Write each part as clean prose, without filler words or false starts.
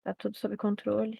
Tá tudo sob controle.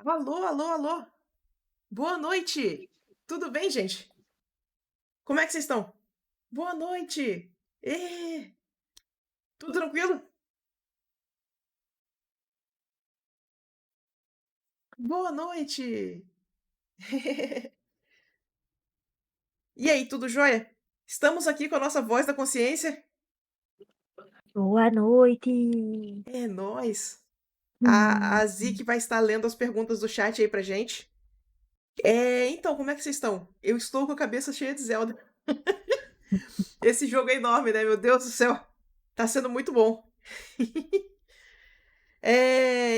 Alô, alô, alô. Boa noite. Tudo bem, gente? Como é que vocês estão? Boa noite. Ê, tudo tranquilo? Boa noite. E aí, tudo jóia? Estamos aqui com a nossa voz da consciência. Boa noite. É nóis. A Hum. a Zik vai estar lendo as perguntas do chat aí pra gente. Então, como é que vocês estão? Eu estou com a cabeça cheia de Zelda. Esse jogo é enorme, né? Meu Deus do céu. Tá sendo muito bom.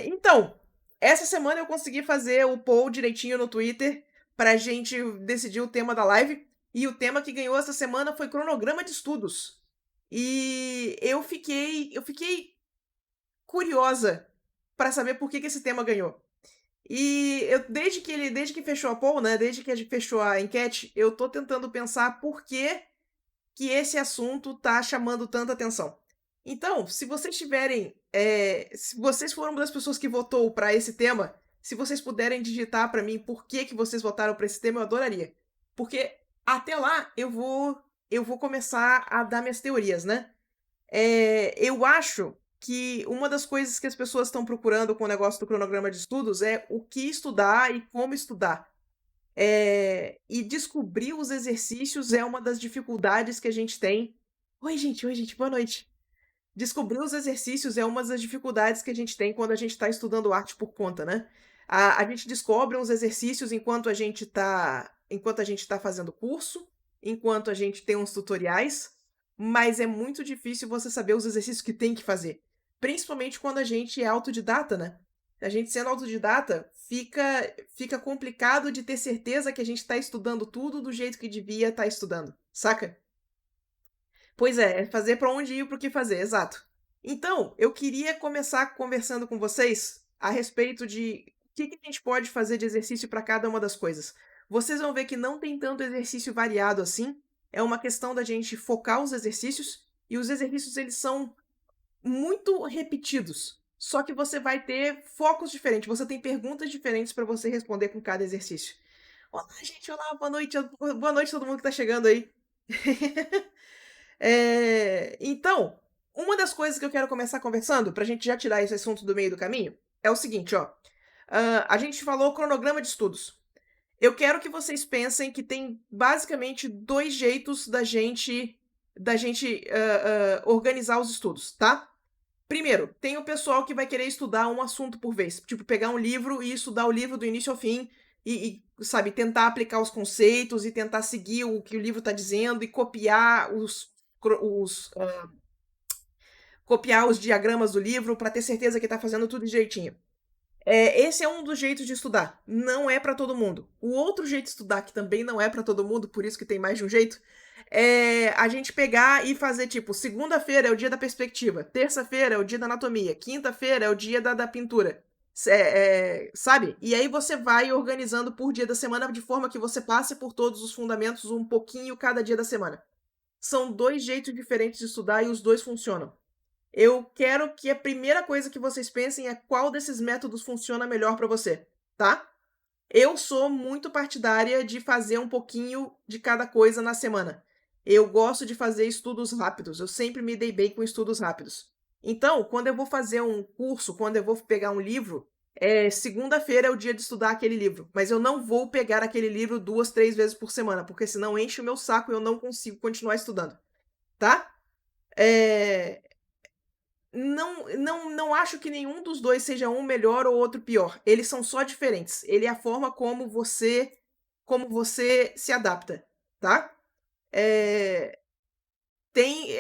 Então, essa semana eu consegui fazer o poll direitinho no Twitter pra gente decidir o tema da live. E o tema que ganhou essa semana foi cronograma de estudos. E eu fiquei curiosa pra saber por que que esse tema ganhou. E eu desde que fechou a poll, né, desde que a gente fechou a enquete, eu tô tentando pensar por que esse assunto tá chamando tanta atenção. Então, se vocês tiverem, se vocês foram uma das pessoas que votou pra esse tema, se vocês puderem digitar pra mim por que vocês votaram pra esse tema, eu adoraria. Porque até lá eu vou começar a dar minhas teorias, né. Eu acho que uma das coisas que as pessoas estão procurando com o negócio do cronograma de estudos é o que estudar e como estudar. E descobrir os exercícios é uma das dificuldades que a gente tem. Oi, gente, boa noite. Descobrir os exercícios é uma das dificuldades que a gente tem quando a gente está estudando arte por conta, né? A gente descobre uns exercícios enquanto a gente tá fazendo curso, enquanto a gente tem uns tutoriais, mas é muito difícil você saber os exercícios que tem que fazer. Principalmente quando a gente é autodidata, né? A gente sendo autodidata, fica complicado de ter certeza que a gente está estudando tudo do jeito que devia estar estudando, saca? Pois é fazer pra onde ir e para o que fazer, exato. Então, eu queria começar conversando com vocês a respeito de o que a gente pode fazer de exercício para cada uma das coisas. Vocês vão ver que não tem tanto exercício variado assim, é uma questão da gente focar os exercícios, e os exercícios eles são muito repetidos. Só que você vai ter focos diferentes, você tem perguntas diferentes para você responder com cada exercício. Olá, gente, olá, boa noite a todo mundo que tá chegando aí. Então, uma das coisas que eu quero começar conversando, pra gente já tirar esse assunto do meio do caminho, é o seguinte, ó. A gente falou cronograma de estudos. Eu quero que vocês pensem que tem basicamente 2 jeitos da gente organizar os estudos, tá? Primeiro, tem o pessoal que vai querer estudar um assunto por vez, tipo, pegar um livro e estudar o livro do início ao fim sabe, tentar aplicar os conceitos e tentar seguir o que o livro está dizendo e copiar os diagramas do livro para ter certeza que está fazendo tudo direitinho. Esse é um dos jeitos de estudar. Não é para todo mundo. O outro jeito de estudar, que também não é para todo mundo, por isso que tem mais de um jeito, é a gente pegar e fazer tipo: segunda-feira é o dia da perspectiva, terça-feira é o dia da anatomia, quinta-feira é o dia da pintura. Sabe? E aí você vai organizando por dia da semana de forma que você passe por todos os fundamentos um pouquinho cada dia da semana. São 2 jeitos diferentes de estudar e os 2 funcionam. Eu quero que a primeira coisa que vocês pensem é qual desses métodos funciona melhor para você, tá? Eu sou muito partidária de fazer um pouquinho de cada coisa na semana. Eu gosto de fazer estudos rápidos, eu sempre me dei bem com estudos rápidos. Então, quando eu vou fazer um curso, quando eu vou pegar um livro, segunda-feira é o dia de estudar aquele livro, mas eu não vou pegar aquele livro 2, 3 vezes por semana, porque senão enche o meu saco e eu não consigo continuar estudando, tá? Eh, não acho que nenhum dos 2 seja um melhor ou outro pior, eles são só diferentes, ele é a forma como você se adapta, tá? Eh,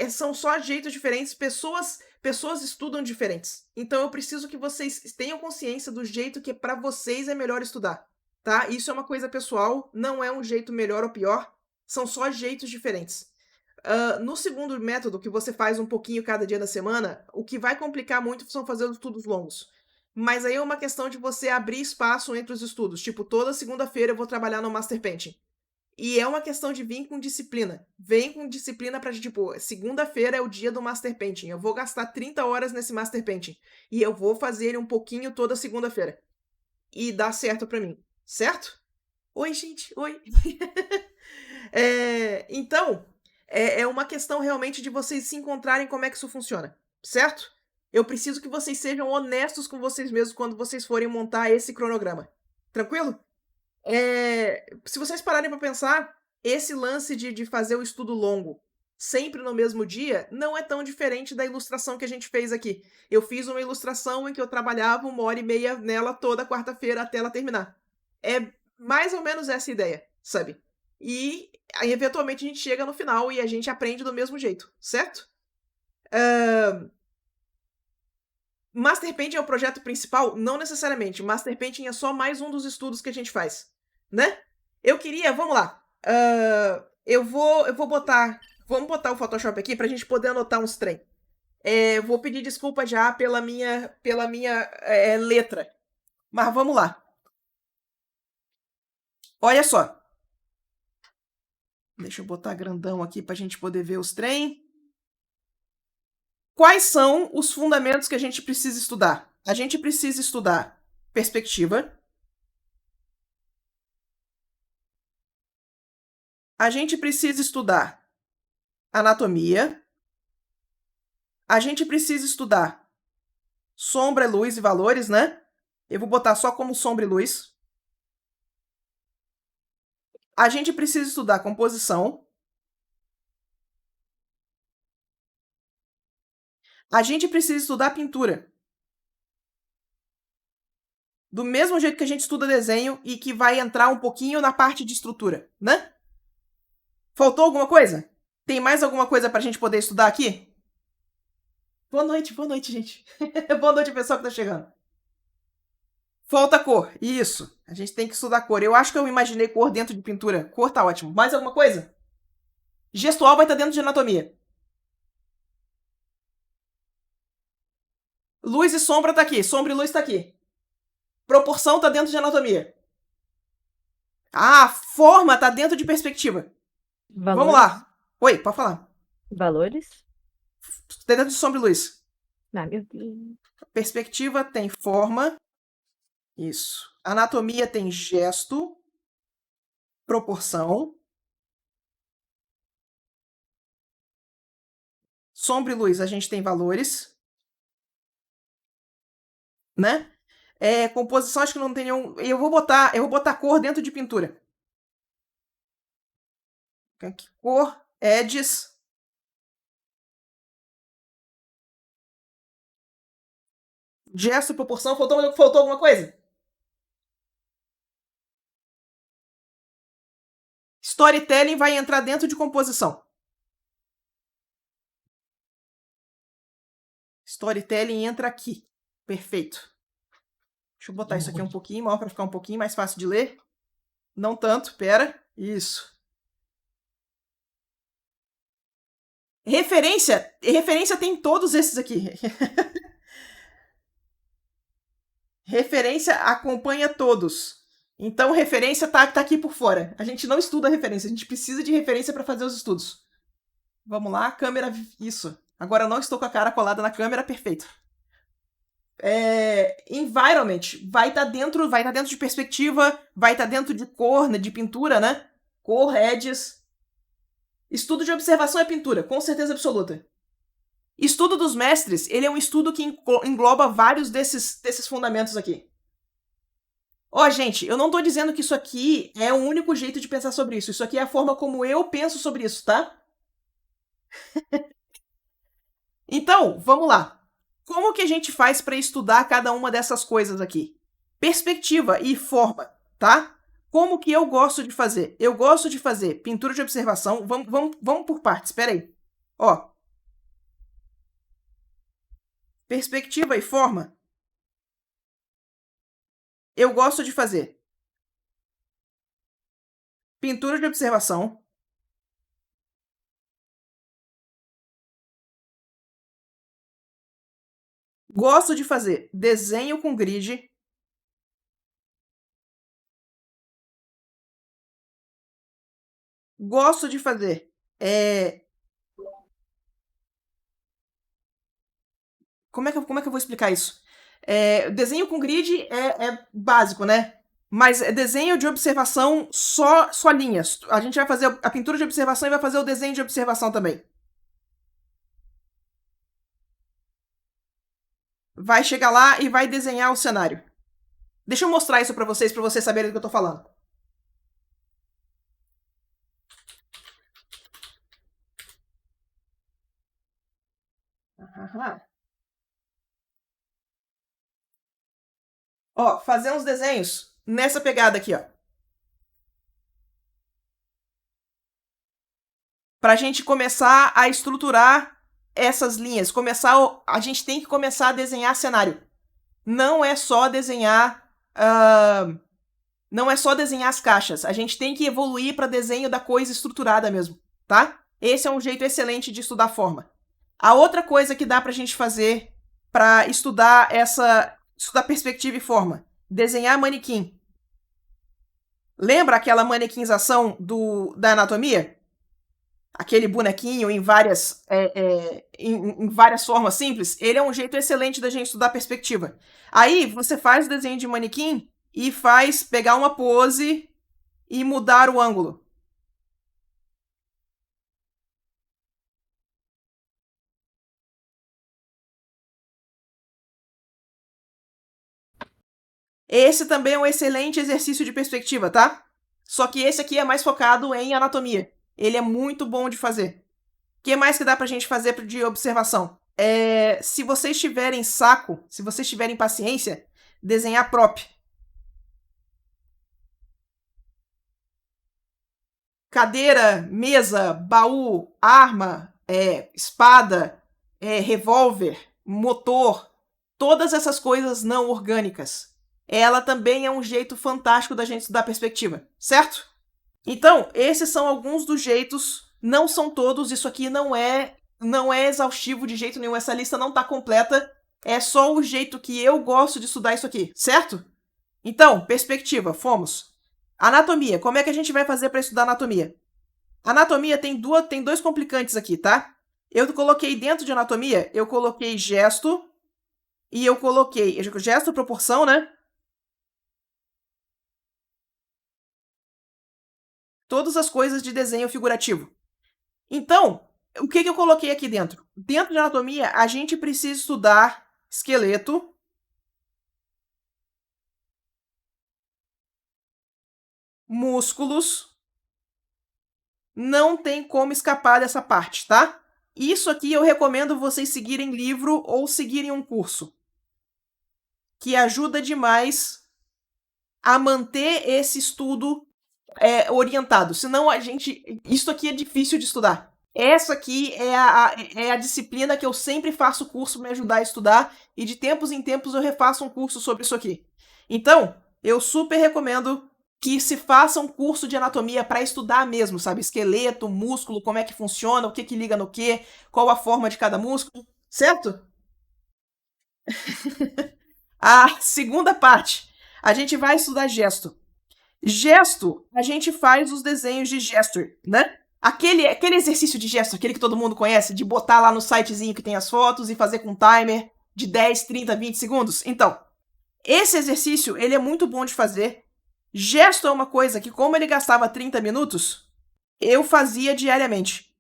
são só jeitos diferentes, pessoas estudam diferentes, então eu preciso que vocês tenham consciência do jeito que para vocês é melhor estudar, tá? Isso é uma coisa pessoal, não é um jeito melhor ou pior, são só jeitos diferentes. No segundo método, que você faz um pouquinho cada dia da semana, o que vai complicar muito são fazer os estudos longos. Mas aí é uma questão de você abrir espaço entre os estudos. Tipo, toda segunda-feira eu vou trabalhar no Master Painting. E é uma questão de vir com disciplina. Vem com disciplina pra, tipo, segunda-feira é o dia do Master Painting. Eu vou gastar 30 horas nesse Master Painting. E eu vou fazer ele um pouquinho toda segunda-feira. E dá certo pra mim. Certo? Oi, gente. Oi. Então, é uma questão realmente de vocês se encontrarem como é que isso funciona, certo? Eu preciso que vocês sejam honestos com vocês mesmos quando vocês forem montar esse cronograma. Tranquilo? Se vocês pararem para pensar, esse lance de fazer o estudo longo sempre no mesmo dia não é tão diferente da ilustração que a gente fez aqui. Eu fiz uma ilustração em que eu trabalhava 1h30 nela toda quarta-feira até ela terminar. É mais ou menos essa ideia, sabe? E aí, eventualmente, a gente chega no final e a gente aprende do mesmo jeito, certo? Master Painting é o projeto principal? Não necessariamente. Master Painting é só mais um dos estudos que a gente faz, né? Eu queria, vamos lá. Eu vou botar, vamos botar o Photoshop aqui pra gente poder anotar uns trem. Vou pedir desculpa já pela minha letra. Mas vamos lá. Olha só. Deixa eu botar grandão aqui pra gente poder ver os trem. Quais são os fundamentos que a gente precisa estudar? A gente precisa estudar perspectiva. A gente precisa estudar anatomia. A gente precisa estudar sombra, luz e valores, né? Eu vou botar só como sombra e luz. A gente precisa estudar composição. A gente precisa estudar pintura. Do mesmo jeito que a gente estuda desenho e que vai entrar um pouquinho na parte de estrutura, né? Faltou alguma coisa? Tem mais alguma coisa pra gente poder estudar aqui? Boa noite, gente. Boa noite, pessoal que tá chegando. Falta cor. Isso. A gente tem que estudar cor. Eu acho que eu imaginei cor dentro de pintura. Cor tá ótimo. Mais alguma coisa? Gestual vai estar dentro de anatomia. Luz e sombra tá aqui. Sombra e luz tá aqui. Proporção tá dentro de anatomia. Ah, forma tá dentro de perspectiva. Valores. Vamos lá. Oi, pode falar. Valores. Tá dentro de sombra e luz. Ah, meu Deus. Perspectiva tem forma. Isso. Anatomia tem gesto. Proporção. Sombra e luz a gente tem valores. Né? Composição acho que não tem nenhum. Eu vou botar cor dentro de pintura. Cor, edges. Gesto, proporção. Faltou alguma coisa? Storytelling vai entrar dentro de composição. Storytelling entra aqui. Perfeito. Deixa eu botar isso aqui um pouquinho maior para ficar um pouquinho mais fácil de ler. Não tanto, pera. Isso. Referência tem todos esses aqui. Referência acompanha todos. Então, referência tá aqui por fora. A gente não estuda referência, a gente precisa de referência para fazer os estudos. Vamos lá, câmera. Isso. Agora não estou com a cara colada na câmera, perfeito. Environment vai estar dentro de perspectiva, vai estar dentro de cor, né, de pintura, né? Cor, edges. Estudo de observação é pintura, com certeza absoluta. Estudo dos mestres, ele é um estudo que engloba vários desses fundamentos aqui. Gente, eu não tô dizendo que isso aqui é o único jeito de pensar sobre isso. Isso aqui é a forma como eu penso sobre isso, tá? Então, vamos lá. Como que a gente faz para estudar cada uma dessas coisas aqui? Perspectiva e forma, tá? Como que eu gosto de fazer? Eu gosto de fazer pintura de observação. Vamos por partes, espera aí. Perspectiva e forma. Eu gosto de fazer pintura de observação. Gosto de fazer desenho com grid. Gosto de fazer como é que eu vou explicar isso? Desenho com grid é básico, né? Mas desenho de observação só linhas. A gente vai fazer a pintura de observação e vai fazer o desenho de observação também. Vai chegar lá e vai desenhar o cenário. Deixa eu mostrar isso para vocês saberem do que eu tô falando. Aham. Ó, fazer uns desenhos nessa pegada aqui, ó. Pra gente começar a estruturar essas linhas. A gente tem que começar a desenhar cenário. Não é só desenhar. Não é só desenhar as caixas. A gente tem que evoluir para desenho da coisa estruturada mesmo, tá? Esse é um jeito excelente de estudar forma. A outra coisa que dá pra gente fazer para estudar perspectiva e forma, desenhar manequim. Lembra aquela manequinzação da anatomia? Aquele bonequinho em várias formas simples, ele é um jeito excelente da gente estudar perspectiva. Aí você faz o desenho de manequim e faz pegar uma pose e mudar o ângulo. Esse também é um excelente exercício de perspectiva, tá? Só que esse aqui é mais focado em anatomia. Ele é muito bom de fazer. O que mais que dá pra gente fazer de observação? Se vocês tiverem saco, se vocês tiverem paciência, desenhar prop. Cadeira, mesa, baú, arma, espada, revólver, motor, todas essas coisas não orgânicas. Ela também é um jeito fantástico da gente estudar perspectiva, certo? Então, esses são alguns dos jeitos, não são todos, isso aqui não é exaustivo de jeito nenhum, essa lista não está completa, é só o jeito que eu gosto de estudar isso aqui, certo? Então, perspectiva, fomos. Anatomia, como é que a gente vai fazer para estudar anatomia? Anatomia tem dois complicantes aqui, tá? Eu coloquei dentro de anatomia, eu coloquei gesto e eu coloquei gesto, proporção, né? Todas as coisas de desenho figurativo. Então, o que eu coloquei aqui dentro? Dentro de anatomia, a gente precisa estudar esqueleto, músculos. Não tem como escapar dessa parte, tá? Isso aqui eu recomendo vocês seguirem livro ou seguirem um curso, que ajuda demais a manter esse estudo orientado. Senão isso aqui é difícil de estudar. Essa aqui é a disciplina que eu sempre faço curso para me ajudar a estudar, e de tempos em tempos eu refaço um curso sobre isso aqui. Então, eu super recomendo que se faça um curso de anatomia para estudar mesmo, sabe? Esqueleto, músculo, como é que funciona, o que liga no que, qual a forma de cada músculo, certo? A segunda parte, a gente vai estudar gesto. Gesto, a gente faz os desenhos de gesture, né? Aquele exercício de gesto, aquele que todo mundo conhece, de botar lá no sitezinho que tem as fotos e fazer com timer de 10, 30, 20 segundos. Então, esse exercício, ele é muito bom de fazer. Gesto é uma coisa que, como ele gastava 30 minutos, eu fazia diariamente.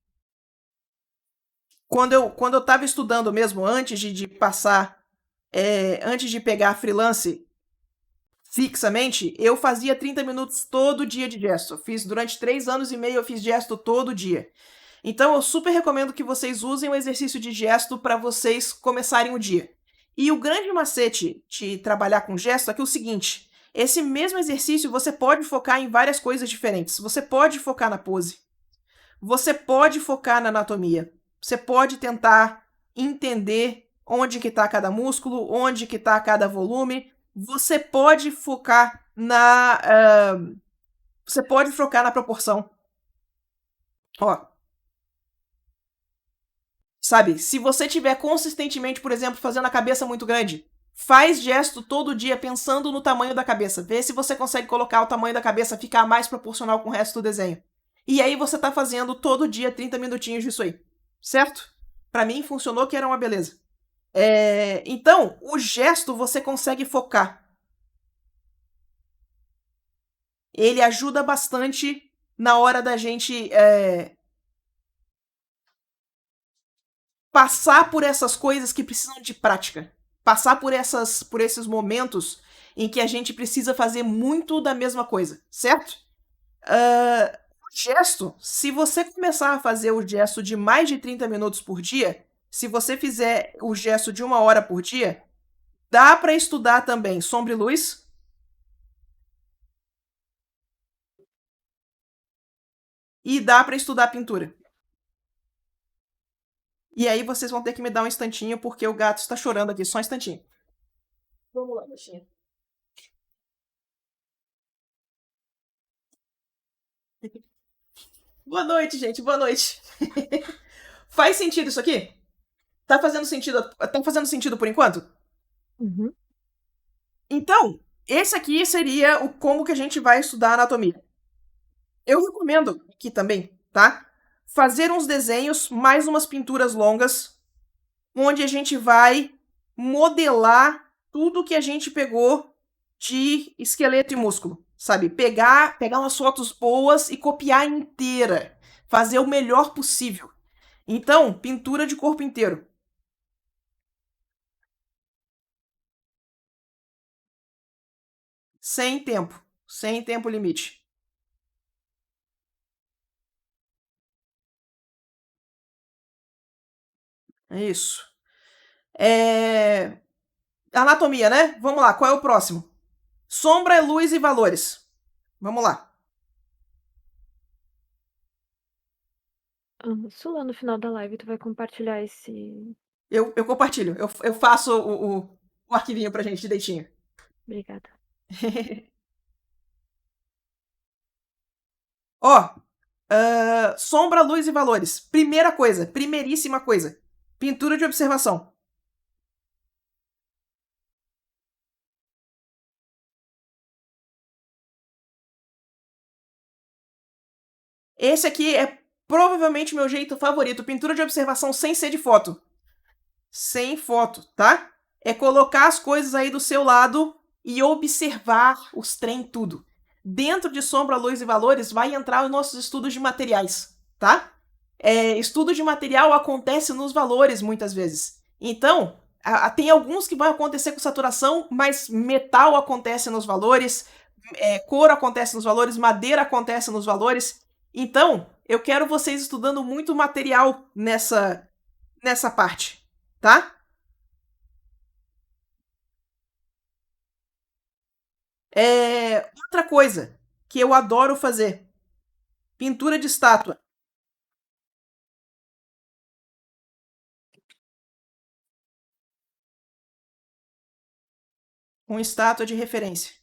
Quando eu estava estudando mesmo, antes de passar, antes de pegar freelance fixamente, eu fazia 30 minutos todo dia de gesto. Fiz durante 3 anos e meio, eu fiz gesto todo dia. Então eu super recomendo que vocês usem o exercício de gesto para vocês começarem o dia. E o grande macete de trabalhar com gesto é que é o seguinte: esse mesmo exercício você pode focar em várias coisas diferentes. Você pode focar na pose. Você pode focar na anatomia. Você pode tentar entender onde que está cada músculo, onde que está cada volume. Você pode focar você pode focar na proporção. Ó, sabe, se você tiver consistentemente, por exemplo, fazendo a cabeça muito grande, faz gesto todo dia pensando no tamanho da cabeça. Vê se você consegue colocar o tamanho da cabeça ficar mais proporcional com o resto do desenho. E aí você tá fazendo todo dia 30 minutinhos disso aí. Certo? Para mim funcionou, que era uma beleza. Então, o gesto você consegue focar. Ele ajuda bastante na hora da gente passar por essas coisas que precisam de prática. Passar por esses momentos em que a gente precisa fazer muito da mesma coisa, certo? O gesto, se você começar a fazer o gesto de mais de 30 minutos por dia, se você fizer o gesto de 1 hora por dia, dá para estudar também sombra e luz. E dá para estudar pintura. E aí vocês vão ter que me dar um instantinho, porque o gato está chorando aqui. Só um instantinho. Vamos lá, baixinha. Boa noite, gente. Boa noite. Faz sentido isso aqui? Tá fazendo sentido? Tá fazendo sentido por enquanto? Uhum. Então, esse aqui seria o como que a gente vai estudar anatomia. Eu recomendo aqui também, tá? Fazer uns desenhos, mais umas pinturas longas, onde a gente vai modelar tudo que a gente pegou de esqueleto e músculo, sabe? Pegar umas fotos boas e copiar inteira, fazer o melhor possível. Então, pintura de corpo inteiro. Sem tempo limite. É isso. Anatomia, né? Vamos lá, qual é o próximo? Sombra, luz e valores. Vamos lá. Sula, no final da live, tu vai compartilhar esse. Eu compartilho. Eu faço o arquivinho pra gente direitinho. Obrigada. Ó, sombra, luz e valores. Primeira coisa, primeiríssima coisa. Pintura de observação. Esse aqui é provavelmente meu jeito favorito. Pintura de observação sem ser de foto. Sem foto, tá? É colocar as coisas aí do seu lado e observar os trem tudo. Dentro de sombra, luz e valores vai entrar os nossos estudos de materiais, tá? Estudo de material acontece nos valores muitas vezes. Então, tem alguns que vão acontecer com saturação, mas metal acontece nos valores, cor acontece nos valores, madeira acontece nos valores. Então, eu quero vocês estudando muito material nessa parte, tá? Outra coisa que eu adoro fazer: pintura de estátua. Com estátua de referência.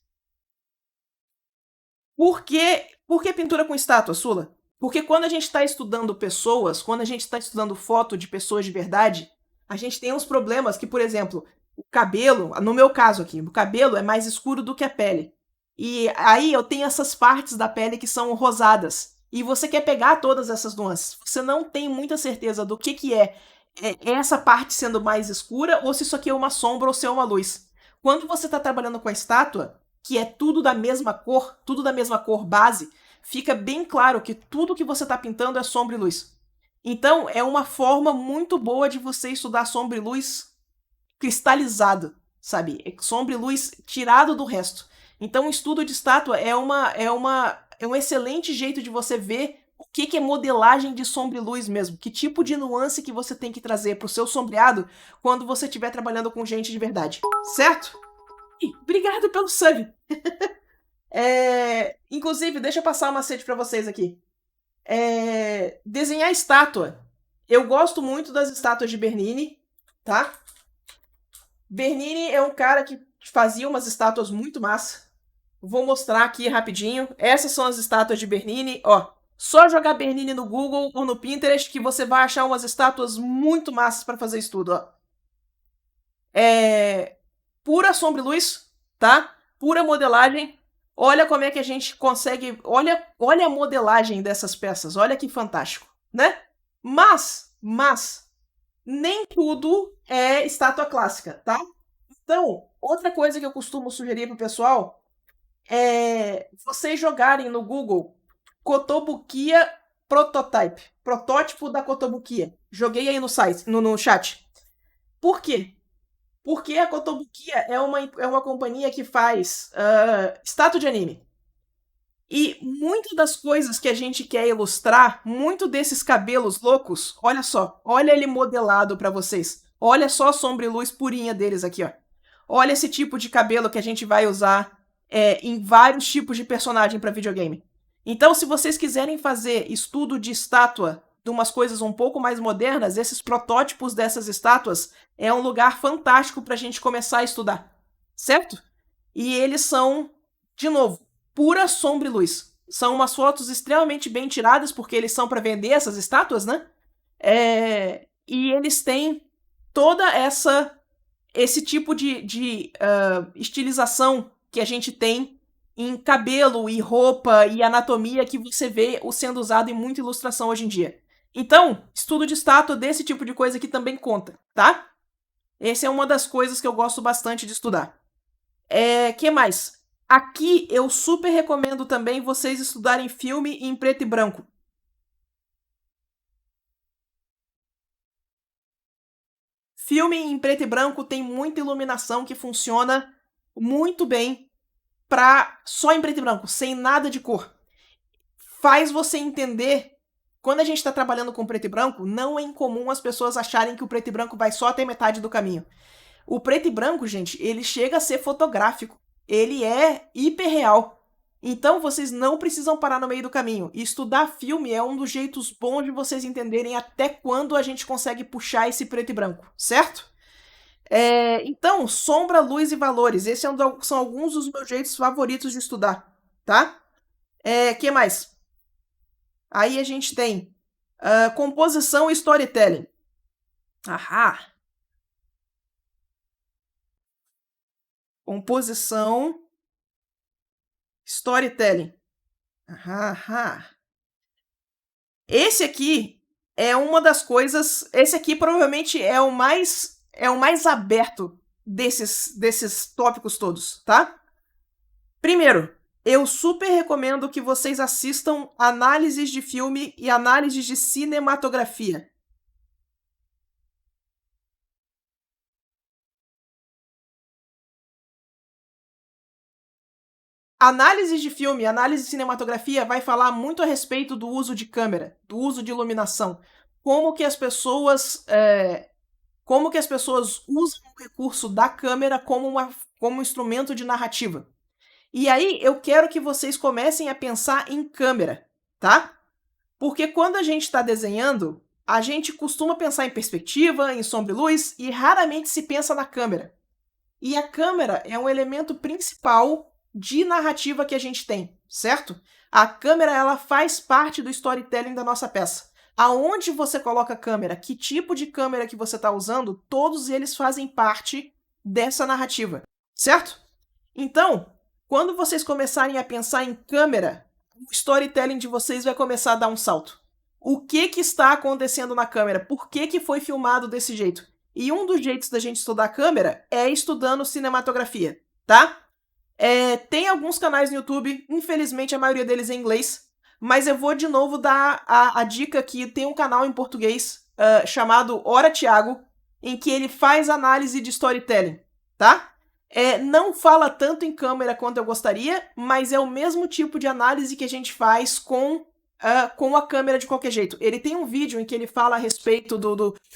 Por que pintura com estátua, Sula? Porque quando a gente está estudando pessoas, quando a gente está estudando foto de pessoas de verdade, a gente tem uns problemas que, por exemplo, o cabelo, no meu caso aqui, o cabelo é mais escuro do que a pele. E aí eu tenho essas partes da pele que são rosadas. E você quer pegar todas essas nuances. Você não tem muita certeza do que é essa parte sendo mais escura ou se isso aqui é uma sombra ou se é uma luz. Quando você está trabalhando com a estátua, que é tudo da mesma cor base, fica bem claro que tudo que você está pintando é sombra e luz. Então, é uma forma muito boa de você estudar sombra e luz cristalizado, sabe? Sombra e luz tirado do resto. Então, o estudo de estátua é um excelente jeito de você ver o que é modelagem de sombra e luz mesmo. Que tipo de nuance que você tem que trazer para o seu sombreado quando você estiver trabalhando com gente de verdade. Certo? Obrigado pelo sub. Inclusive, deixa eu passar uma sede para vocês aqui. Desenhar estátua. Eu gosto muito das estátuas de Bernini, tá? Bernini é um cara que fazia umas estátuas muito massa. Vou mostrar aqui rapidinho. Essas são as estátuas de Bernini. Ó, só jogar Bernini no Google ou no Pinterest que você vai achar umas estátuas muito massas para fazer isso tudo, ó. Pura sombra e luz, tá? Pura modelagem. Olha como é que a gente consegue. Olha a modelagem dessas peças. Olha que fantástico, né? Mas nem tudo é estátua clássica, tá? Então, outra coisa que eu costumo sugerir pro pessoal é vocês jogarem no Google Kotobukiya Prototype, protótipo da Kotobukiya. Joguei aí no site, no chat. Por quê? Porque a Kotobukiya é uma companhia que faz estátua de anime. E muitas das coisas que a gente quer ilustrar, muito desses cabelos loucos, olha só, olha ele modelado para vocês. Olha só a sombra e luz purinha deles aqui, ó. Olha esse tipo de cabelo que a gente vai usar em vários tipos de personagem para videogame. Então, se vocês quiserem fazer estudo de estátua de umas coisas um pouco mais modernas, esses protótipos dessas estátuas é um lugar fantástico para a gente começar a estudar, certo? E eles são, de novo, pura sombra e luz. São umas fotos extremamente bem tiradas, porque eles são para vender essas estátuas, né? E eles têm toda esse tipo de estilização que a gente tem em cabelo e roupa e anatomia que você vê sendo usado em muita ilustração hoje em dia. Então, estudo de estátua desse tipo de coisa aqui também conta, tá? Essa é uma das coisas que eu gosto bastante de estudar. Que mais? Aqui eu super recomendo também vocês estudarem filme em preto e branco. Filme em preto e branco tem muita iluminação que funciona muito bem só em preto e branco, sem nada de cor. Faz você entender. Quando a gente está trabalhando com preto e branco, não é incomum as pessoas acharem que o preto e branco vai só até metade do caminho. O preto e branco, gente, ele chega a ser fotográfico. Ele é hiperreal. Então vocês não precisam parar no meio do caminho. E estudar filme é um dos jeitos bons de vocês entenderem até quando a gente consegue puxar esse preto e branco, certo? Então, sombra, luz e valores. Esses são alguns dos meus jeitos favoritos de estudar, tá? Que mais? Aí a gente tem composição e storytelling. Ahá! Composição, storytelling. Ahá! Esse aqui é uma das coisas. Esse aqui provavelmente é o mais aberto desses tópicos todos, tá? Primeiro, eu super recomendo que vocês assistam análises de filme e análises de cinematografia. Análise de filme, análise de cinematografia vai falar muito a respeito do uso de câmera, do uso de iluminação, como que as pessoas usam o recurso da câmera como um instrumento de narrativa. E aí eu quero que vocês comecem a pensar em câmera, tá? Porque quando a gente está desenhando, a gente costuma pensar em perspectiva, em sombra e luz, e raramente se pensa na câmera. E a câmera é um elemento principal de narrativa que a gente tem, certo? A câmera ela faz parte do storytelling da nossa peça. Aonde você coloca a câmera, que tipo de câmera que você está usando, todos eles fazem parte dessa narrativa, certo? Então, quando vocês começarem a pensar em câmera, o storytelling de vocês vai começar a dar um salto. O que está acontecendo na câmera? Por que foi filmado desse jeito? E um dos jeitos da gente estudar a câmera é estudando cinematografia, tá? Tem alguns canais no YouTube, infelizmente a maioria deles é em inglês, mas eu vou de novo dar a dica que tem um canal em português chamado Hora Thiago, em que ele faz análise de storytelling, tá? Não fala tanto em câmera quanto eu gostaria, mas é o mesmo tipo de análise que a gente faz com a câmera de qualquer jeito. Ele tem um vídeo em que ele fala a respeito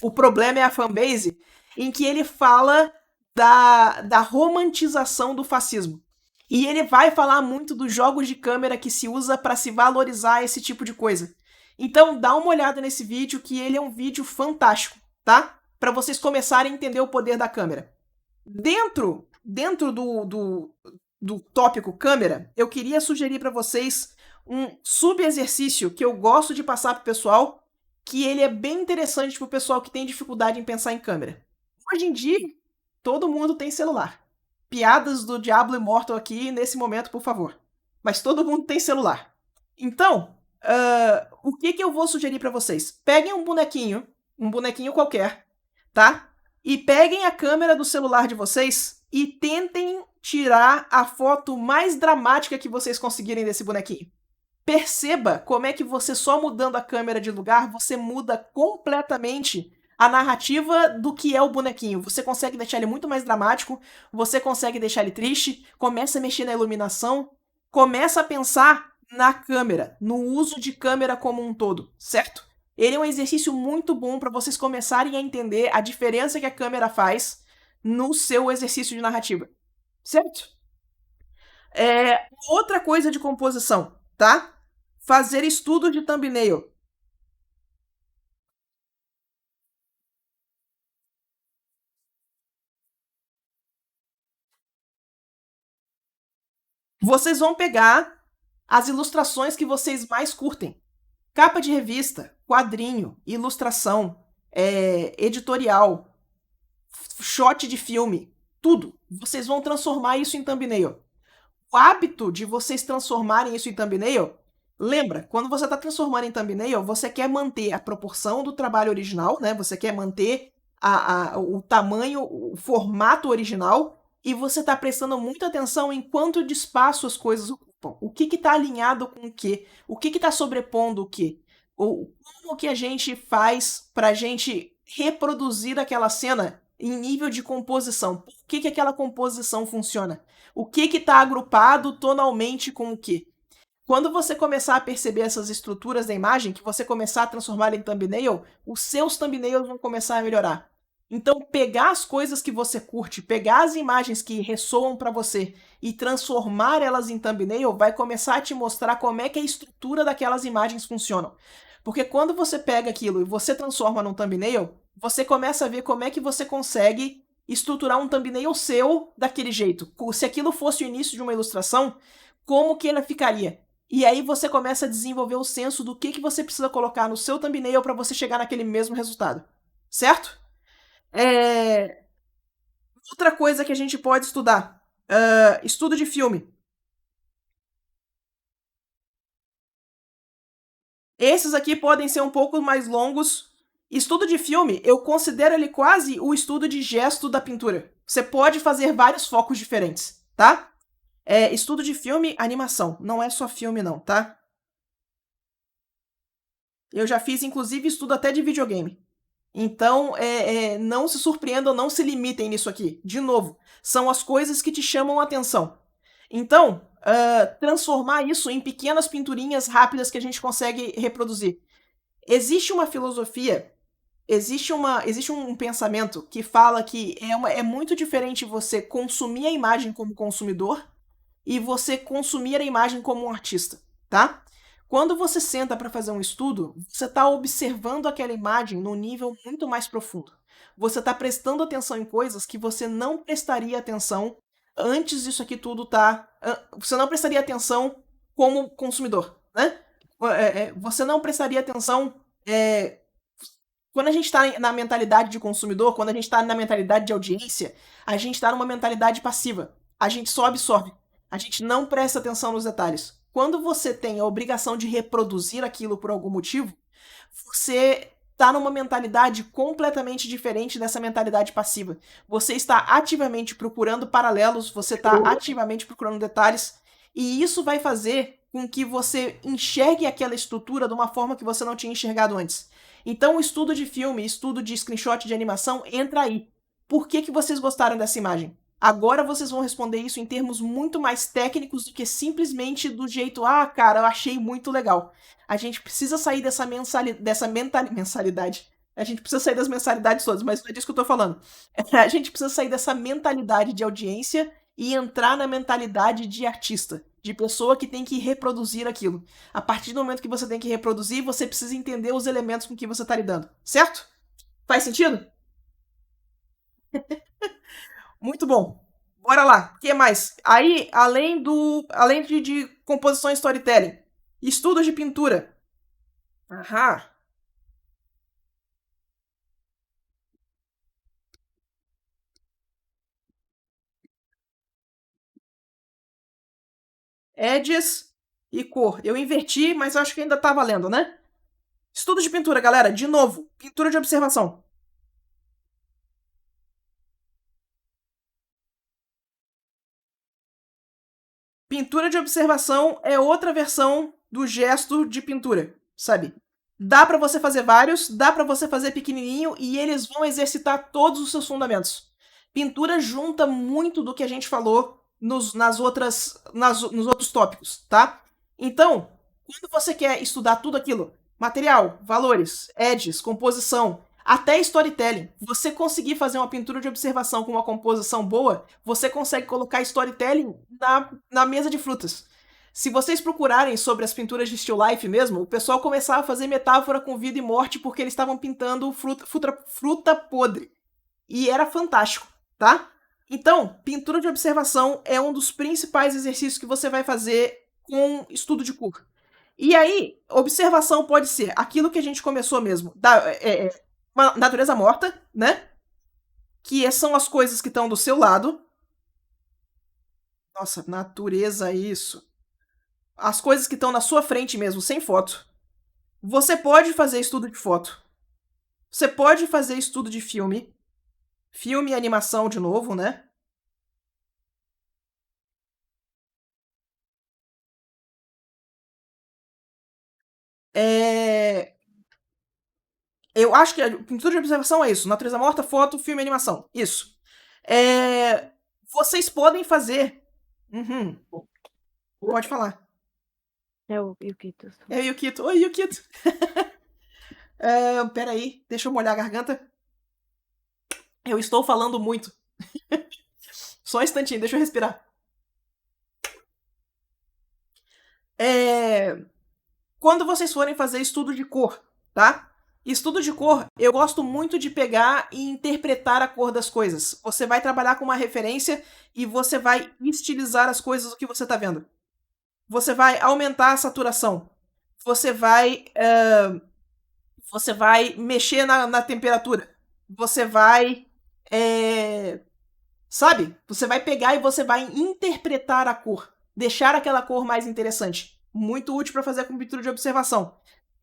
o problema é a fanbase, em que ele fala da romantização do fascismo. E ele vai falar muito dos jogos de câmera que se usa para se valorizar esse tipo de coisa. Então dá uma olhada nesse vídeo, que ele é um vídeo fantástico, tá? Para vocês começarem a entender o poder da câmera. Dentro do tópico câmera, eu queria sugerir para vocês um sub-exercício que eu gosto de passar pro pessoal, que ele é bem interessante pro pessoal que tem dificuldade em pensar em câmera. Hoje em dia, todo mundo tem celular. Piadas do Diablo Immortal aqui nesse momento, por favor. Mas todo mundo tem celular. Então, o que eu vou sugerir para vocês? Peguem um bonequinho qualquer, tá? E peguem a câmera do celular de vocês e tentem tirar a foto mais dramática que vocês conseguirem desse bonequinho. Perceba como é que você, só mudando a câmera de lugar, você muda completamente a narrativa do que é o bonequinho. Você consegue deixar ele muito mais dramático, você consegue deixar ele triste, começa a mexer na iluminação, começa a pensar na câmera, no uso de câmera como um todo, certo? Ele é um exercício muito bom para vocês começarem a entender a diferença que a câmera faz no seu exercício de narrativa, certo? Outra coisa de composição, tá? Fazer estudo de thumbnail. Vocês vão pegar as ilustrações que vocês mais curtem. Capa de revista, quadrinho, ilustração, editorial, shot de filme, tudo. Vocês vão transformar isso em thumbnail. O hábito de vocês transformarem isso em thumbnail, lembra, quando você está transformando em thumbnail, você quer manter a proporção do trabalho original, né? Você quer manter o tamanho, o formato original, e você está prestando muita atenção em quanto de espaço as coisas ocupam. O que está alinhado com o quê? O que está sobrepondo o quê? Como que a gente faz para a gente reproduzir aquela cena em nível de composição? Por que aquela composição funciona? O que está agrupado tonalmente com o que? Quando você começar a perceber essas estruturas da imagem, que você começar a transformar em thumbnail, os seus thumbnails vão começar a melhorar. Então, pegar as coisas que você curte, pegar as imagens que ressoam para você e transformar elas em thumbnail, vai começar a te mostrar como é que a estrutura daquelas imagens funcionam. Porque quando você pega aquilo e você transforma num thumbnail, você começa a ver como é que você consegue estruturar um thumbnail seu daquele jeito. Se aquilo fosse o início de uma ilustração, como que ela ficaria? E aí você começa a desenvolver o senso do que você precisa colocar no seu thumbnail para você chegar naquele mesmo resultado. Certo? Outra coisa que a gente pode estudar. Estudo de filme. Esses aqui podem ser um pouco mais longos. Estudo de filme, eu considero ele quase o estudo de gesto da pintura. Você pode fazer vários focos diferentes, tá? Estudo de filme, animação. Não é só filme, não, tá? Eu já fiz, inclusive, estudo até de videogame. Então, não se surpreendam, não se limitem nisso aqui. De novo, são as coisas que te chamam a atenção. Então, transformar isso em pequenas pinturinhas rápidas que a gente consegue reproduzir. Existe uma filosofia, existe um pensamento que fala que é muito diferente você consumir a imagem como consumidor e você consumir a imagem como um artista, tá? Quando você senta para fazer um estudo, você está observando aquela imagem num nível muito mais profundo. Você está prestando atenção em coisas que você não prestaria atenção antes disso aqui tudo tá. Você não prestaria atenção como consumidor, né? Você não prestaria atenção. Quando a gente está na mentalidade de consumidor, quando a gente está na mentalidade de audiência, a gente está numa mentalidade passiva. A gente só absorve. A gente não presta atenção nos detalhes. Quando você tem a obrigação de reproduzir aquilo por algum motivo, você está numa mentalidade completamente diferente dessa mentalidade passiva. Você está ativamente procurando paralelos, você está ativamente procurando detalhes, e isso vai fazer com que você enxergue aquela estrutura de uma forma que você não tinha enxergado antes. Então, o estudo de filme, estudo de screenshot de animação entra aí. Por que vocês gostaram dessa imagem? Agora vocês vão responder isso em termos muito mais técnicos do que simplesmente do jeito, cara, eu achei muito legal. A gente precisa sair dessa mensalidade. A gente precisa sair das mensalidades todas, mas não é disso que eu tô falando. A gente precisa sair dessa mentalidade de audiência e entrar na mentalidade de artista, de pessoa que tem que reproduzir aquilo. A partir do momento que você tem que reproduzir, você precisa entender os elementos com que você tá lidando, certo? Faz sentido? Muito bom. Bora lá. O que mais? Aí, além de composição e storytelling, estudos de pintura. Aham. Edges e cor. Eu inverti, mas acho que ainda tá valendo, né? Estudo de pintura, galera. De novo, pintura de observação. Pintura de observação é outra versão do gesto de pintura, sabe? Dá para você fazer vários, dá para você fazer pequenininho e eles vão exercitar todos os seus fundamentos. Pintura junta muito do que a gente falou nos outros tópicos, tá? Então, quando você quer estudar tudo aquilo, material, valores, edges, composição, até storytelling, você conseguir fazer uma pintura de observação com uma composição boa, você consegue colocar storytelling na mesa de frutas. Se vocês procurarem sobre as pinturas de still life mesmo, o pessoal começava a fazer metáfora com vida e morte porque eles estavam pintando fruta podre. E era fantástico, tá? Então, pintura de observação é um dos principais exercícios que você vai fazer com estudo de cor. E aí, observação pode ser aquilo que a gente começou mesmo, uma natureza morta, né? Que são as coisas que estão do seu lado. Nossa, natureza, isso. As coisas que estão na sua frente mesmo, sem foto. Você pode fazer estudo de foto. Você pode fazer estudo de filme. Filme e animação de novo, né? É... Eu acho que a pintura de observação é isso. Natureza morta, foto, filme e animação. Isso. Vocês podem fazer. Uhum. Pode falar. É o Yukito. É o Yukito. Oi, Yukito. Peraí, deixa eu molhar a garganta. Eu estou falando muito. Só um instantinho, deixa eu respirar. Quando vocês forem fazer estudo de cor, tá? Estudo de cor, eu gosto muito de pegar e interpretar a cor das coisas. Você vai trabalhar com uma referência e você vai estilizar as coisas do que você está vendo. Você vai aumentar a saturação. Você vai, você vai mexer na temperatura. Você vai, sabe? Você vai pegar e você vai interpretar a cor, deixar aquela cor mais interessante. Muito útil para fazer com pintura de observação.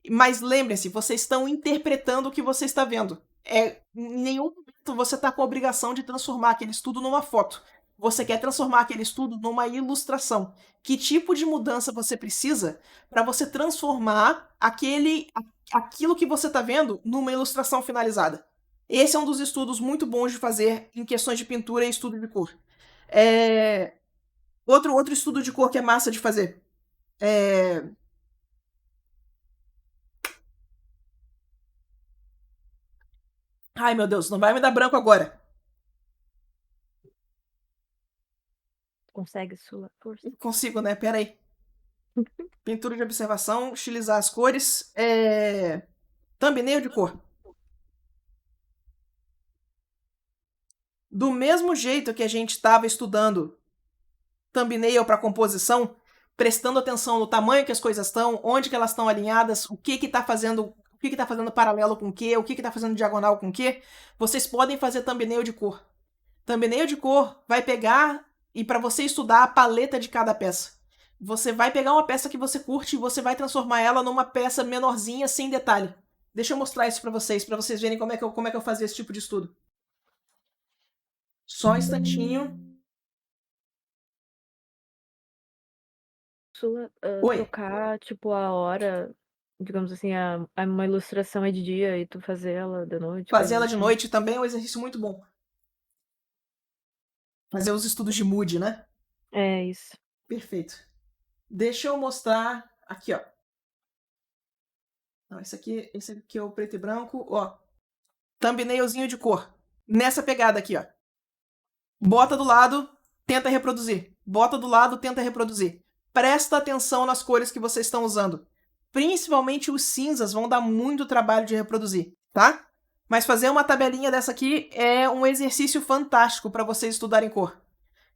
Mas lembrem-se, vocês estão interpretando o que você está vendo. Em nenhum momento você está com a obrigação de transformar aquele estudo numa foto. Você quer transformar aquele estudo numa ilustração. Que tipo de mudança você precisa para você transformar aquilo que você está vendo numa ilustração finalizada? Esse é um dos estudos muito bons de fazer em questões de pintura e estudo de cor. É... Outro estudo de cor que é massa de fazer. Ai, meu Deus, não vai me dar branco agora. Consegue sua força? Consigo, né? Pera aí. Pintura de observação, estilizar as cores. Thumbnail de cor. Do mesmo jeito que a gente estava estudando thumbnail para composição, prestando atenção no tamanho que as coisas estão, onde que elas estão alinhadas, o que está fazendo, o que está fazendo paralelo com o que está fazendo diagonal com o que, vocês podem fazer thumbnail de cor. Thumbnail de cor vai pegar e para você estudar a paleta de cada peça. Você vai pegar uma peça que você curte e você vai transformar ela numa peça menorzinha sem detalhe. Deixa eu mostrar isso para vocês verem como é que eu fazia esse tipo de estudo. Só um instantinho. Sua, Oi. trocar, tipo, a hora, digamos assim, uma ilustração é de dia e tu fazer ela de noite, Fazer coisas ela de assim. noite também é um exercício muito bom. Fazer os estudos de mood, né? É isso. Perfeito. Deixa eu mostrar aqui, ó. Não, esse aqui é o preto e branco, ó. Thumbnailzinho de cor. Nessa pegada aqui, ó. Bota do lado, tenta reproduzir. Bota do lado, tenta reproduzir. Presta atenção nas cores que vocês estão usando. Principalmente os cinzas vão dar muito trabalho de reproduzir, tá? Mas fazer uma tabelinha dessa aqui é um exercício fantástico para vocês estudarem cor.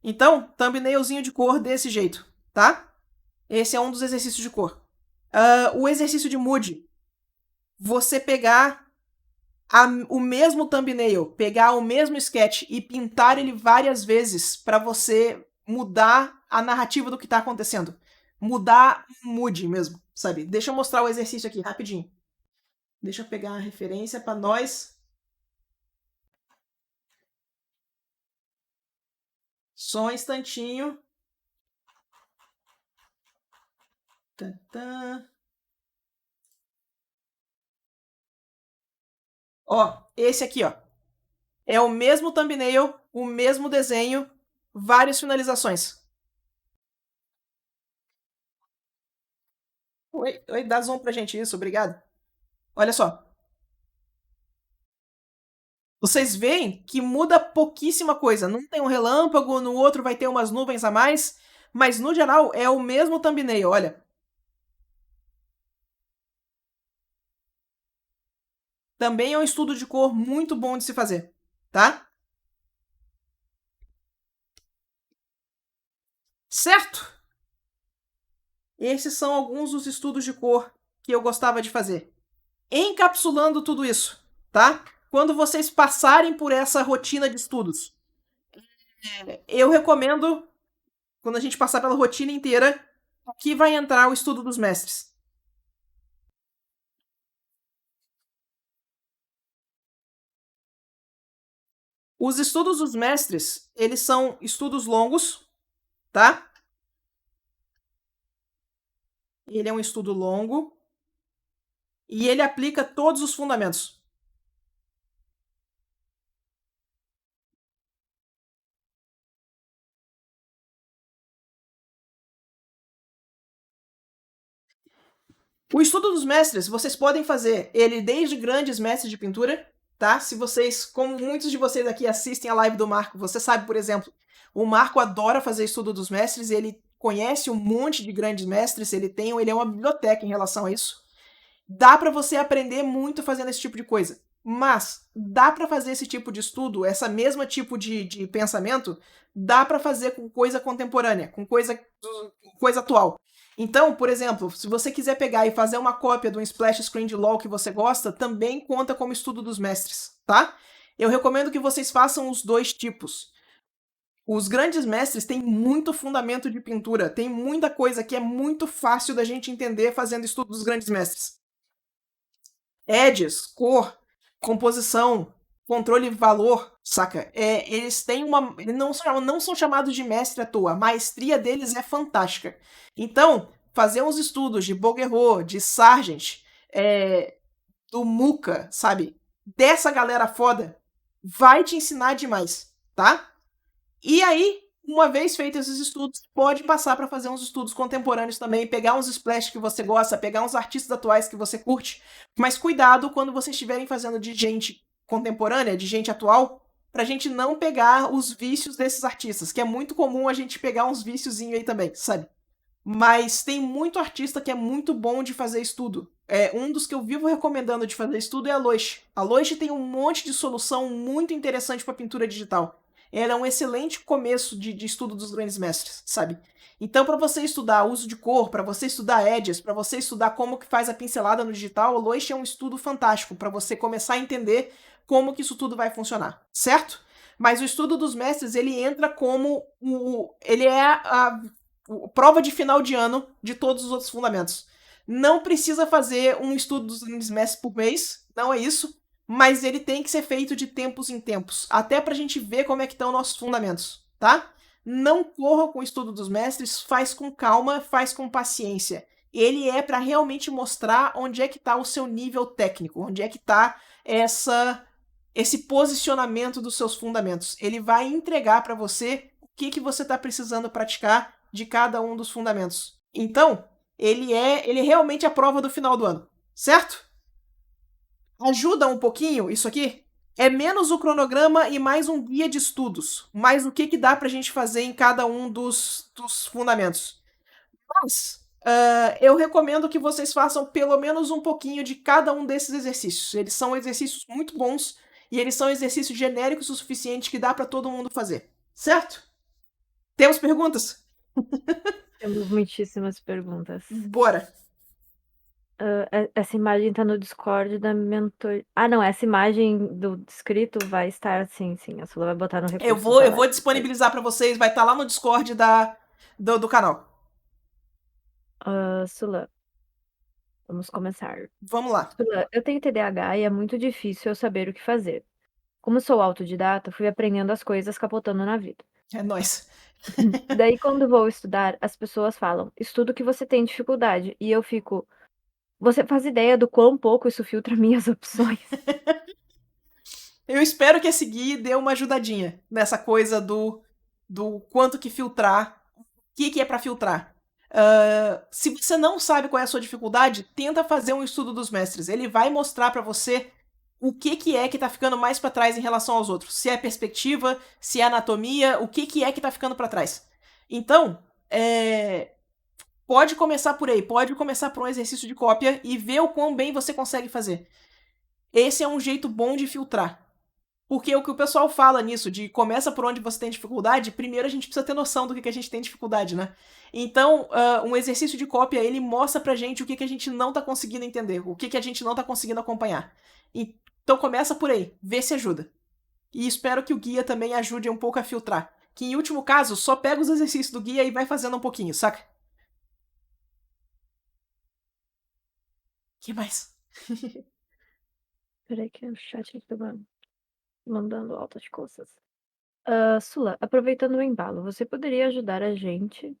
Então, thumbnailzinho de cor desse jeito, tá? Esse é um dos exercícios de cor. O exercício de mood. Você pegar o mesmo thumbnail, pegar o mesmo sketch e pintar ele várias vezes para você mudar a narrativa do que tá acontecendo. Mudar o mood mesmo, sabe? Deixa eu mostrar o exercício aqui rapidinho. Deixa eu pegar a referência para nós. Só um instantinho. Tantã. Ó, esse aqui, ó. É o mesmo thumbnail, o mesmo desenho, várias finalizações. Oi, oi, dá zoom pra gente isso, obrigado. Olha só. Vocês veem que muda pouquíssima coisa. Num tem um relâmpago, no outro vai ter umas nuvens a mais, mas no geral é o mesmo thumbnail, olha. Também é um estudo de cor muito bom de se fazer, tá? Certo? Esses são alguns dos estudos de cor que eu gostava de fazer. Encapsulando tudo isso, tá? Quando vocês passarem por essa rotina de estudos, eu recomendo, quando a gente passar pela rotina inteira, aqui vai entrar o estudo dos mestres. Os estudos dos mestres, eles são estudos longos, tá? Ele é um estudo longo e ele aplica todos os fundamentos. O estudo dos mestres, vocês podem fazer ele desde grandes mestres de pintura, tá? Se vocês, como muitos de vocês aqui assistem a live do Marco, você sabe, por exemplo, o Marco adora fazer estudo dos mestres, ele conhece um monte de grandes mestres, ele é uma biblioteca em relação a isso. Dá para você aprender muito fazendo esse tipo de coisa. Mas dá para fazer esse tipo de estudo, essa mesma tipo de pensamento, dá para fazer com coisa contemporânea, com coisa atual. Então, por exemplo, se você quiser pegar e fazer uma cópia de um splash screen de LoL que você gosta, também conta como estudo dos mestres, tá? Eu recomendo que vocês façam os dois tipos. Os grandes mestres têm muito fundamento de pintura, tem muita coisa que é muito fácil da gente entender fazendo estudo dos grandes mestres. Edges, cor, composição, controle valor, saca? Eles têm uma. Eles não são chamados de mestre à toa. A maestria deles é fantástica. Então, fazer uns estudos de Bouguereau, de Sargent, do Muca, sabe? Dessa galera foda, vai te ensinar demais, tá? E aí, uma vez feitos esses estudos, pode passar para fazer uns estudos contemporâneos também, pegar uns splash que você gosta, pegar uns artistas atuais que você curte, mas cuidado quando vocês estiverem fazendo de gente contemporânea, de gente atual, pra gente não pegar os vícios desses artistas, que é muito comum a gente pegar uns viciozinhos aí também, sabe? Mas tem muito artista que é muito bom de fazer estudo. Um dos que eu vivo recomendando de fazer estudo é a Loish. A Loish tem um monte de solução muito interessante para pintura digital. Ela é um excelente começo de estudo dos grandes mestres, sabe? Então, para você estudar uso de cor, para você estudar edges, para você estudar como que faz a pincelada no digital, a Loish é um estudo fantástico para você começar a entender como que isso tudo vai funcionar, certo? Mas o estudo dos mestres, ele entra como ele é a prova de final de ano de todos os outros fundamentos. Não precisa fazer um estudo dos grandes mestres por mês, não é isso, mas ele tem que ser feito de tempos em tempos, até pra gente ver como é que estão nossos fundamentos, tá? Não corra com o estudo dos mestres, faz com calma, faz com paciência. Ele é para realmente mostrar onde é que tá o seu nível técnico, onde é que tá esse posicionamento dos seus fundamentos. Ele vai entregar para você o que você está precisando praticar de cada um dos fundamentos. Então, ele é realmente a prova do final do ano, certo? Ajuda um pouquinho isso aqui? É menos o cronograma e mais um guia de estudos. Mais o que dá pra gente fazer em cada um dos fundamentos. Mas eu recomendo que vocês façam pelo menos um pouquinho de cada um desses exercícios. Eles são exercícios muito bons e eles são exercícios genéricos o suficiente que dá para todo mundo fazer. Certo? Temos perguntas? Temos muitíssimas perguntas. Bora! Essa imagem tá no Discord da mentor. Ah, não, essa imagem do escrito vai estar assim, sim. A Sula vai botar no recurso. Eu vou disponibilizar para vocês, vai estar lá no Discord do canal. Sula, vamos começar. Vamos lá. Sula, eu tenho TDAH e é muito difícil eu saber o que fazer. Como sou autodidata, fui aprendendo as coisas capotando na vida. É nóis. Daí, quando vou estudar, as pessoas falam, estudo que você tem dificuldade. E eu fico, você faz ideia do quão pouco isso filtra minhas opções? Eu espero que esse guia dê uma ajudadinha nessa coisa do quanto que filtrar, o que é para filtrar. Se você não sabe qual é a sua dificuldade, tenta fazer um estudo dos mestres. Ele vai mostrar para você o que é que tá ficando mais para trás em relação aos outros. Se é perspectiva, se é anatomia, o que é que tá ficando para trás. Então, pode começar por aí, pode começar por um exercício de cópia e ver o quão bem você consegue fazer. Esse é um jeito bom de filtrar. Porque o que o pessoal fala nisso, de começa por onde você tem dificuldade, primeiro a gente precisa ter noção do que a gente tem dificuldade, né? Então, um exercício de cópia, ele mostra pra gente o que a gente não tá conseguindo entender, o que a gente não tá conseguindo acompanhar. Então começa por aí, vê se ajuda. E espero que o guia também ajude um pouco a filtrar. Que em último caso, só pega os exercícios do guia e vai fazendo um pouquinho, saca? Que mais? Peraí que o chat aqui tá mandando altas coisas. Sula, aproveitando o embalo, você poderia ajudar a gente?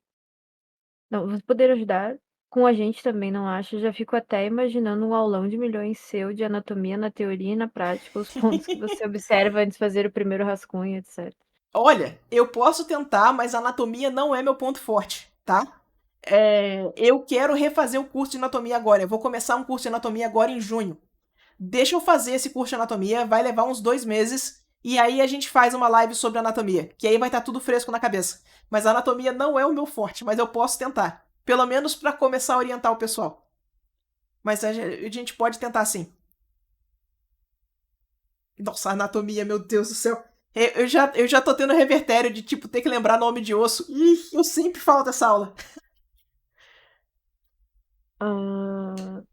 Não, você poderia ajudar com a gente também, não acha? Já fico até imaginando um aulão de milhões seu de anatomia na teoria e na prática, os pontos que você observa antes de fazer o primeiro rascunho, etc. Olha, eu posso tentar, mas anatomia não é meu ponto forte, tá? Eu quero refazer o curso de anatomia agora. Eu vou começar um curso de anatomia agora em junho. Deixa eu fazer esse curso de anatomia, vai levar uns 2 meses, e aí a gente faz uma live sobre anatomia, que aí vai estar tudo fresco na cabeça. Mas a anatomia não é o meu forte, mas eu posso tentar. Pelo menos para começar a orientar o pessoal. Mas a gente pode tentar sim. Nossa, anatomia, meu Deus do céu. Eu já tô tendo revertério de, tipo, ter que lembrar nome de osso. Ih, eu sempre falo dessa aula.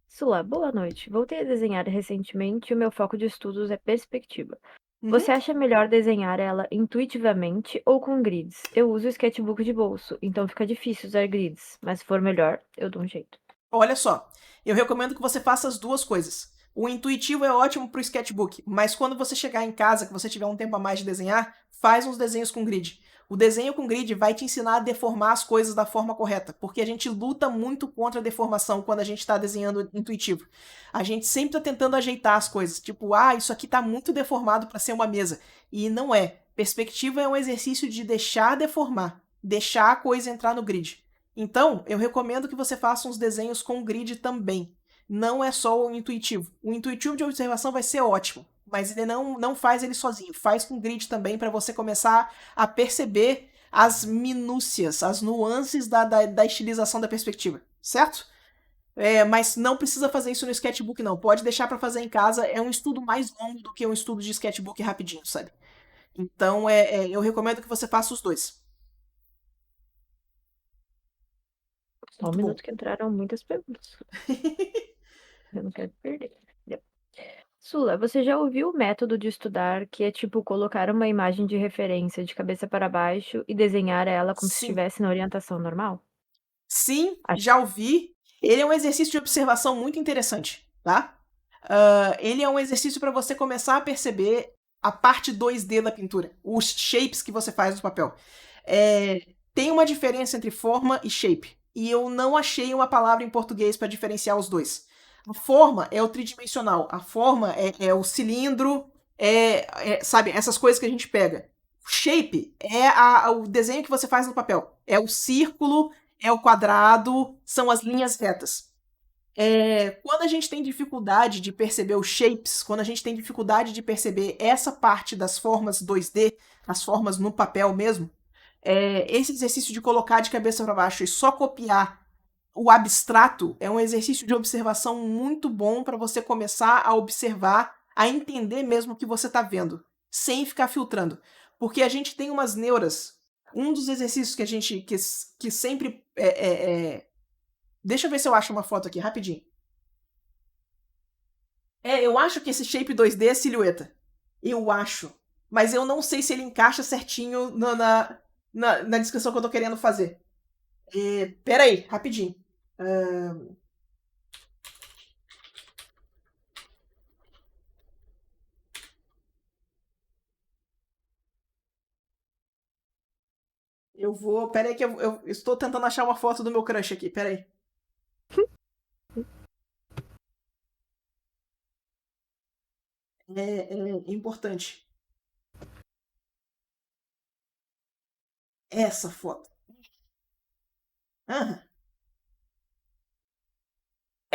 Sula, boa noite. Voltei a desenhar recentemente e o meu foco de estudos é perspectiva. Uhum. Você acha melhor desenhar ela intuitivamente ou com grids? Eu uso o sketchbook de bolso, então fica difícil usar grids, mas se for melhor, eu dou um jeito. Olha só, eu recomendo que você faça as duas coisas. O intuitivo é ótimo pro sketchbook, mas quando você chegar em casa, que você tiver um tempo a mais de desenhar, faz uns desenhos com grid. O desenho com grid vai te ensinar a deformar as coisas da forma correta, porque a gente luta muito contra a deformação quando a gente está desenhando intuitivo. A gente sempre está tentando ajeitar as coisas, tipo, isso aqui está muito deformado para ser uma mesa. E não é. Perspectiva é um exercício de deixar deformar, deixar a coisa entrar no grid. Então, eu recomendo que você faça uns desenhos com grid também. Não é só o intuitivo. O intuitivo de observação vai ser ótimo, mas ele não faz ele sozinho. Faz com grid também para você começar a perceber as minúcias, as nuances da estilização da perspectiva, certo? Mas não precisa fazer isso no sketchbook, não. Pode deixar para fazer em casa. É um estudo mais longo do que um estudo de sketchbook rapidinho, sabe? Então, eu recomendo que você faça os dois. Só um Muito bom. minuto que entraram muitas perguntas. Eu não quero perder. Entendeu? Sula, você já ouviu o método de estudar que é tipo colocar uma imagem de referência de cabeça para baixo e desenhar ela como se Sim. estivesse na orientação normal? Sim, Acho. já ouvi. Ele é um exercício de observação muito interessante, tá? Ele é um exercício para você começar a perceber a parte 2D da pintura, os shapes que você faz no papel. Tem uma diferença entre forma e shape, e eu não achei uma palavra em português para diferenciar os dois. A forma é o tridimensional, a forma é o cilindro, sabe, essas coisas que a gente pega. O shape é o desenho que você faz no papel, é o círculo, é o quadrado, são as linhas retas. Quando a gente tem dificuldade de perceber os shapes, quando a gente tem dificuldade de perceber essa parte das formas 2D, as formas no papel mesmo, esse exercício de colocar de cabeça para baixo e só copiar o abstrato é um exercício de observação muito bom para você começar a observar, a entender mesmo o que você está vendo, sem ficar filtrando. Porque a gente tem umas neuras. Um dos exercícios que a gente que sempre deixa eu ver se eu acho uma foto aqui, rapidinho. Eu acho que esse shape 2D é silhueta. Eu acho. Mas eu não sei se ele encaixa certinho na descrição que eu tô querendo fazer. Pera aí, rapidinho. Eu vou. Pera aí que eu estou tentando achar uma foto do meu crush aqui. Pera aí. É importante. Essa foto. Aham.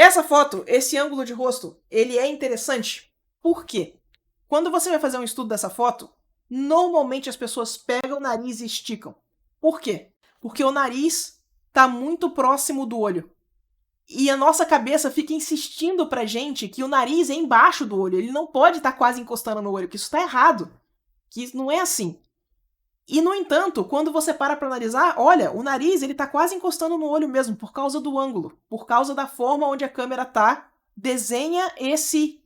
Essa foto, esse ângulo de rosto, ele é interessante. Por quê? Quando você vai fazer um estudo dessa foto, normalmente as pessoas pegam o nariz e esticam. Por quê? Porque o nariz está muito próximo do olho. E a nossa cabeça fica insistindo pra gente que o nariz é embaixo do olho. Ele não pode estar quase encostando no olho, que isso está errado. Que isso não é assim. E, no entanto, quando você para analisar, olha, o nariz ele tá quase encostando no olho mesmo, por causa do ângulo, por causa da forma onde a câmera tá, desenha esse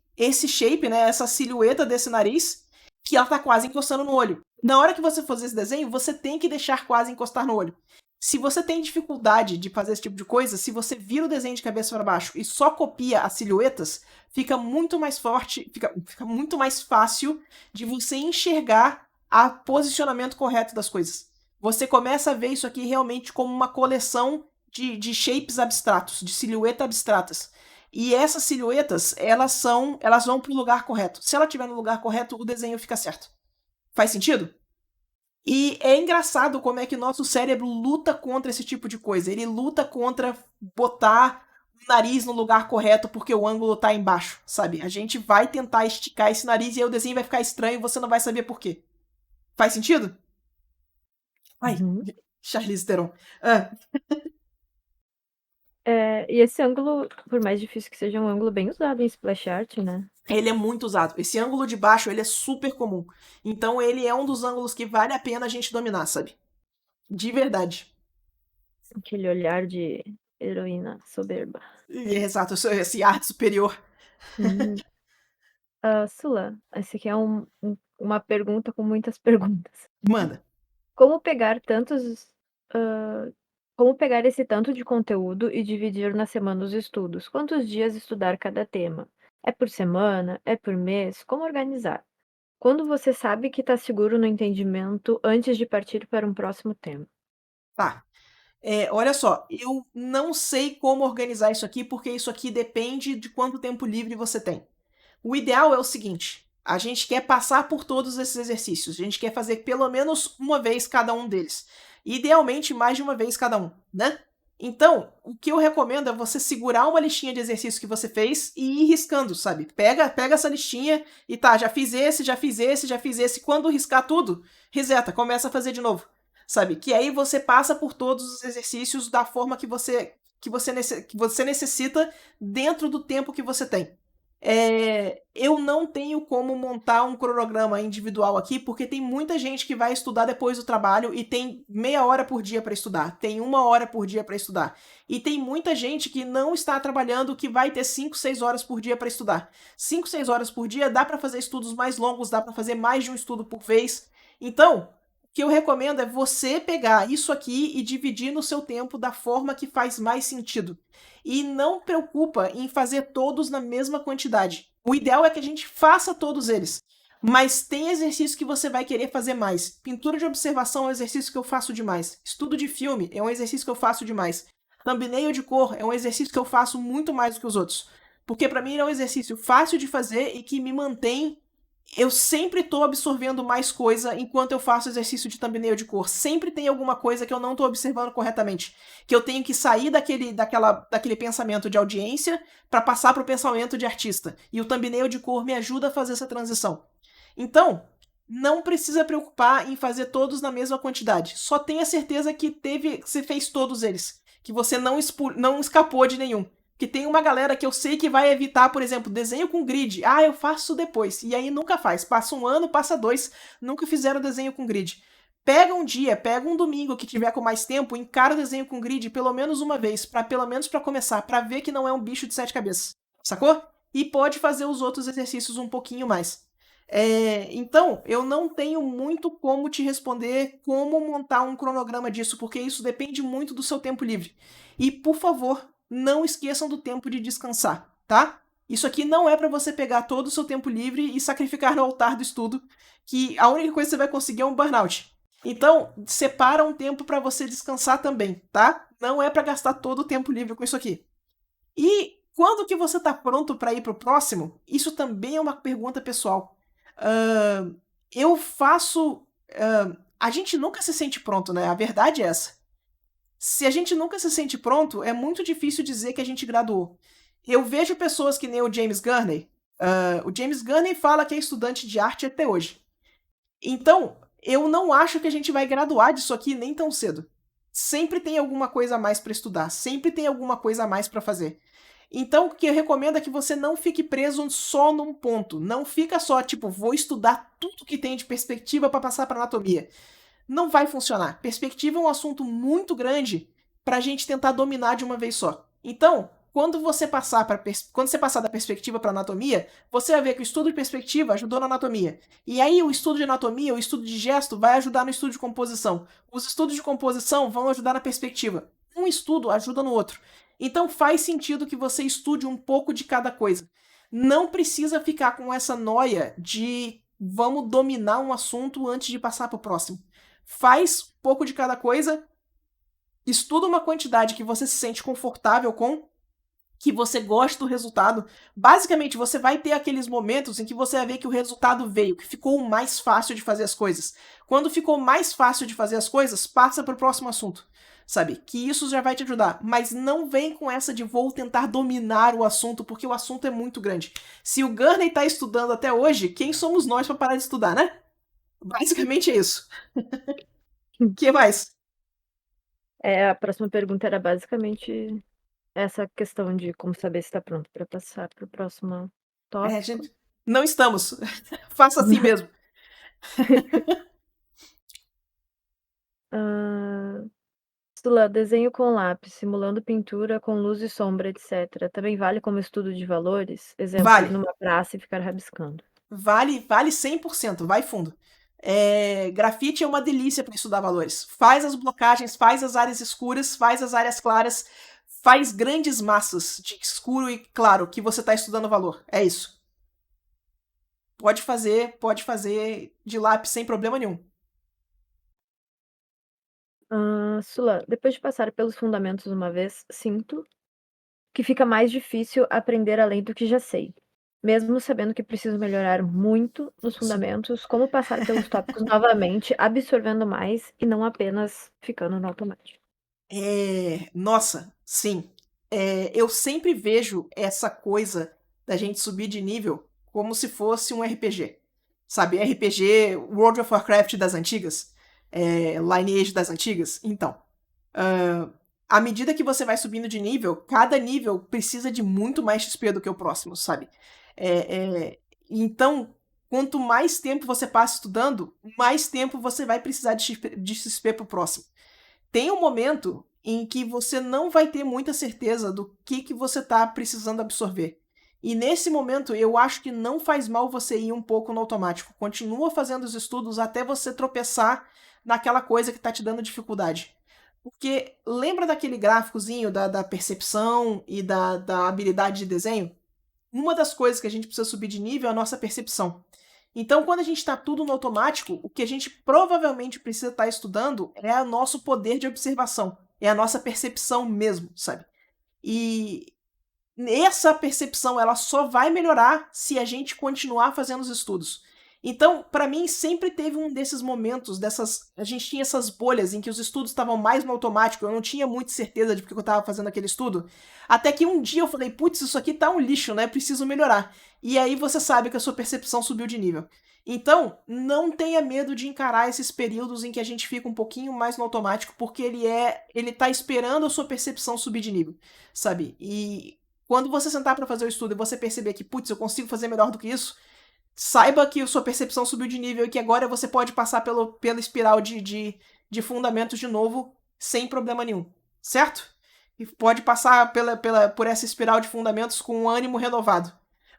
shape, né, essa silhueta desse nariz, que ela tá quase encostando no olho. Na hora que você fazer esse desenho, você tem que deixar quase encostar no olho. Se você tem dificuldade de fazer esse tipo de coisa, se você vira o desenho de cabeça para baixo e só copia as silhuetas, fica muito mais forte, fica muito mais fácil de você enxergar o posicionamento correto das coisas. Você começa a ver isso aqui realmente como uma coleção de shapes abstratos, de silhuetas abstratas. E essas silhuetas, elas vão para o lugar correto. Se ela estiver no lugar correto, o desenho fica certo. Faz sentido? E é engraçado como é que nosso cérebro luta contra esse tipo de coisa. Ele luta contra botar o nariz no lugar correto porque o ângulo tá embaixo, sabe? A gente vai tentar esticar esse nariz e aí o desenho vai ficar estranho e você não vai saber por quê. Faz sentido? Ai, Uhum. Charlize Theron. Ah, E esse ângulo, por mais difícil que seja, é um ângulo bem usado em splash art, né? ele é muito usado. Esse ângulo de baixo, ele é super comum. Então ele é um dos ângulos que vale a pena a gente dominar, sabe? De verdade. Aquele olhar de heroína soberba. Exato, esse arte superior. Uhum. Sula, esse aqui é uma pergunta com muitas perguntas. Manda. Como pegar tantos. hã, Como pegar esse tanto de conteúdo e dividir na semana os estudos? Quantos dias estudar cada tema? É por semana? É por mês? Como organizar? Quando você sabe que está seguro no entendimento antes de partir para um próximo tema? Tá. Olha só, eu não sei como organizar isso aqui, porque isso aqui depende de quanto tempo livre você tem. O ideal é o seguinte: a gente quer passar por todos esses exercícios, a gente quer fazer pelo menos uma vez cada um deles. Idealmente, mais de uma vez cada um, né? Então, o que eu recomendo é você segurar uma listinha de exercícios que você fez e ir riscando, sabe? Pega essa listinha e tá, já fiz esse, já fiz esse, já fiz esse. Quando riscar tudo, reseta, começa a fazer de novo, sabe? Que aí você passa por todos os exercícios da forma que você necessita dentro do tempo que você tem. Eu não tenho como montar um cronograma individual aqui, porque tem muita gente que vai estudar depois do trabalho e tem meia hora por dia para estudar, tem uma hora por dia para estudar. E tem muita gente que não está trabalhando que vai ter 5, 6 horas por dia para estudar. 5, 6 horas por dia dá para fazer estudos mais longos, dá para fazer mais de um estudo por vez. Então, o que eu recomendo é você pegar isso aqui e dividir no seu tempo da forma que faz mais sentido. E não preocupa em fazer todos na mesma quantidade. O ideal é que a gente faça todos eles. Mas tem exercício que você vai querer fazer mais. Pintura de observação é um exercício que eu faço demais. Estudo de filme é um exercício que eu faço demais. Thumbnail de cor é um exercício que eu faço muito mais do que os outros. Porque para mim ele é um exercício fácil de fazer e que me mantém. Eu sempre estou absorvendo mais coisa enquanto eu faço exercício de thumbnail de cor. Sempre tem alguma coisa que eu não estou observando corretamente. Que eu tenho que sair daquele pensamento de audiência para passar para o pensamento de artista. E o thumbnail de cor me ajuda a fazer essa transição. Então, não precisa preocupar em fazer todos na mesma quantidade. Só tenha certeza que você fez todos eles. Que você não escapou de nenhum. Que tem uma galera que eu sei que vai evitar, por exemplo, desenho com grid. Ah, eu faço depois. E aí nunca faz. Passa um ano, passa dois, nunca fizeram desenho com grid. Pega um dia, pega um domingo que tiver com mais tempo, encara o desenho com grid pelo menos uma vez, pelo menos para começar, para ver que não é um bicho de 7 cabeças. Sacou? E pode fazer os outros exercícios um pouquinho mais. Então, eu não tenho muito como te responder como montar um cronograma disso, porque isso depende muito do seu tempo livre. E, por favor, não esqueçam do tempo de descansar, tá? Isso aqui não é para você pegar todo o seu tempo livre e sacrificar no altar do estudo, que a única coisa que você vai conseguir é um burnout. Então, separa um tempo para você descansar também, tá? Não é para gastar todo o tempo livre com isso aqui. E quando que você tá pronto para ir pro próximo? Isso também é uma pergunta pessoal. Eu faço. A gente nunca se sente pronto, né? A verdade é essa. Se a gente nunca se sente pronto, é muito difícil dizer que a gente graduou. Eu vejo pessoas que nem o James Gurney. O James Gurney fala que é estudante de arte até hoje. Então, eu não acho que a gente vai graduar disso aqui nem tão cedo. Sempre tem alguma coisa a mais para estudar, sempre tem alguma coisa a mais para fazer. Então, o que eu recomendo é que você não fique preso só num ponto. Não fica só, tipo, vou estudar tudo que tem de perspectiva para passar para anatomia. Não vai funcionar. Perspectiva é um assunto muito grande para a gente tentar dominar de uma vez só. Então, quando você passar da perspectiva para anatomia, você vai ver que o estudo de perspectiva ajudou na anatomia. E aí o estudo de anatomia, o estudo de gesto vai ajudar no estudo de composição. Os estudos de composição vão ajudar na perspectiva. Um estudo ajuda no outro. Então faz sentido que você estude um pouco de cada coisa. Não precisa ficar com essa noia de vamos dominar um assunto antes de passar para o próximo. Faz um pouco de cada coisa, estuda uma quantidade que você se sente confortável com, que você gosta do resultado. Basicamente, você vai ter aqueles momentos em que você vai ver que o resultado veio, que ficou mais fácil de fazer as coisas. Quando ficou mais fácil de fazer as coisas, passa para o próximo assunto. Sabe? Que isso já vai te ajudar. Mas não vem com essa de vou tentar dominar o assunto, porque o assunto é muito grande. Se o Gurney está estudando até hoje, quem somos nós para parar de estudar, né? Basicamente é isso. O que mais? A próxima pergunta era basicamente essa questão de como saber se está pronto para passar para o próximo tópico. Gente, não estamos. Faça assim mesmo. Sula, desenho com lápis, simulando pintura com luz e sombra, etc. Também vale como estudo de valores? Exemplo, ir Vale. numa praça e ficar rabiscando. Vale 100%. Vai fundo. Grafite é uma delícia para estudar valores. Faz as blocagens, faz as áreas escuras, faz as áreas claras, faz grandes massas de escuro e claro que você está estudando valor. É isso. Pode fazer de lápis sem problema nenhum. Sula, depois de passar pelos fundamentos uma vez, sinto que fica mais difícil aprender além do que já sei. Mesmo sabendo que preciso melhorar muito nos Sim. fundamentos, como passar pelos tópicos novamente, absorvendo mais e não apenas ficando no automático. Nossa, sim. Eu sempre vejo essa coisa da gente subir de nível como se fosse um RPG. Sabe, RPG World of Warcraft das antigas, Lineage das antigas. Então, à medida que você vai subindo de nível, cada nível precisa de muito mais XP do que o próximo, sabe? Então, quanto mais tempo você passa estudando, mais tempo você vai precisar de XP pro próximo. Tem um momento em que você não vai ter muita certeza do que você está precisando absorver. E nesse momento, eu acho que não faz mal você ir um pouco no automático. Continua fazendo os estudos até você tropeçar naquela coisa que está te dando dificuldade. Porque lembra daquele gráficozinho da percepção e da habilidade de desenho? Uma das coisas que a gente precisa subir de nível é a nossa percepção. Então, quando a gente está tudo no automático, o que a gente provavelmente precisa estar estudando é o nosso poder de observação, é a nossa percepção mesmo, sabe? E essa percepção ela só vai melhorar se a gente continuar fazendo os estudos. Então, para mim, sempre teve um desses momentos, a gente tinha essas bolhas em que os estudos estavam mais no automático, eu não tinha muita certeza de porque eu estava fazendo aquele estudo, até que um dia eu falei, putz, isso aqui tá um lixo, né? Preciso melhorar. E aí você sabe que a sua percepção subiu de nível. Então, não tenha medo de encarar esses períodos em que a gente fica um pouquinho mais no automático, porque ele tá esperando a sua percepção subir de nível, sabe? E quando você sentar para fazer o estudo e você perceber que, putz, eu consigo fazer melhor do que isso, saiba que a sua percepção subiu de nível e que agora você pode passar pela espiral de fundamentos de novo sem problema nenhum, certo? E pode passar por essa espiral de fundamentos com um ânimo renovado.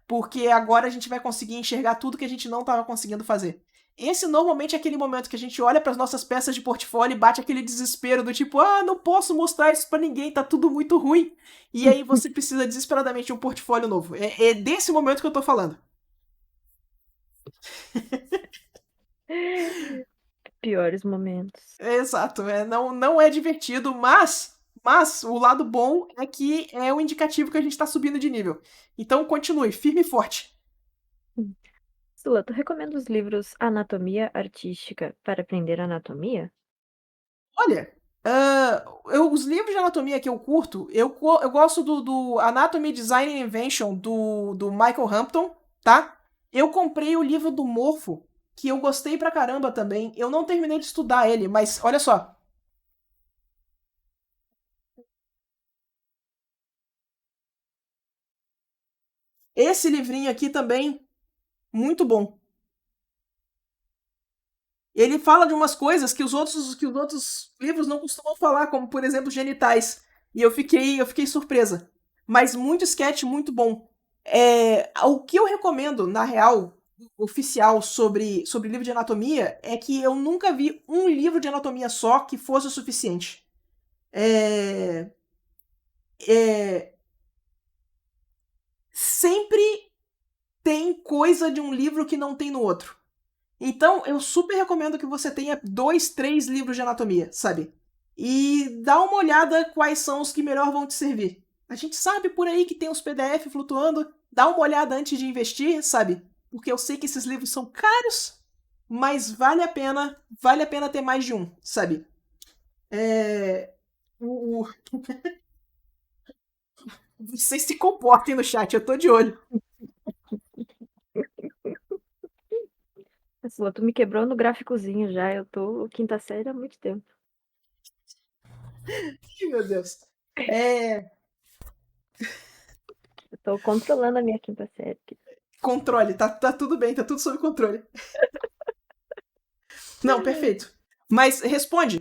Porque agora a gente vai conseguir enxergar tudo que a gente não estava conseguindo fazer. Esse normalmente é aquele momento que a gente olha para as nossas peças de portfólio e bate aquele desespero do tipo, não posso mostrar isso para ninguém, tá tudo muito ruim. E aí você precisa desesperadamente de um portfólio novo. É desse momento que eu tô falando. Piores momentos. Exato, não é divertido, mas o lado bom é que é o indicativo que a gente tá subindo de nível. Então continue, firme e forte. Sula, tu recomenda os livros Anatomia Artística para aprender anatomia? Olha, Os livros de anatomia que eu curto, eu gosto do Anatomy, Design and Invention do Michael Hampton, tá? Eu comprei o livro do Morfo, que eu gostei pra caramba também. Eu não terminei de estudar ele, mas olha só. Esse livrinho aqui também, muito bom. Ele fala de umas coisas que os outros livros não costumam falar, como por exemplo genitais. E eu fiquei surpresa. Mas muito sketch, muito bom. O que eu recomendo, na real, oficial sobre livro de anatomia é que eu nunca vi um livro de anatomia só que fosse o suficiente. É, é, sempre tem coisa de um livro que não tem no outro. Então, eu super recomendo que você tenha 2, 3 livros de anatomia, sabe? E dá uma olhada quais são os que melhor vão te servir. A gente sabe por aí que tem os PDF flutuando, dá uma olhada antes de investir, sabe? Porque eu sei que esses livros são caros, mas vale a pena ter mais de um, sabe? É... Vocês se comportem no chat, eu tô de olho. Sula, tu me quebrou no gráficozinho já. Eu tô quinta série há muito tempo. Ih, meu Deus. É... Eu tô controlando a minha quinta série aqui. Controle, tá tudo bem, tá tudo sob controle. Não, perfeito. Mas responde.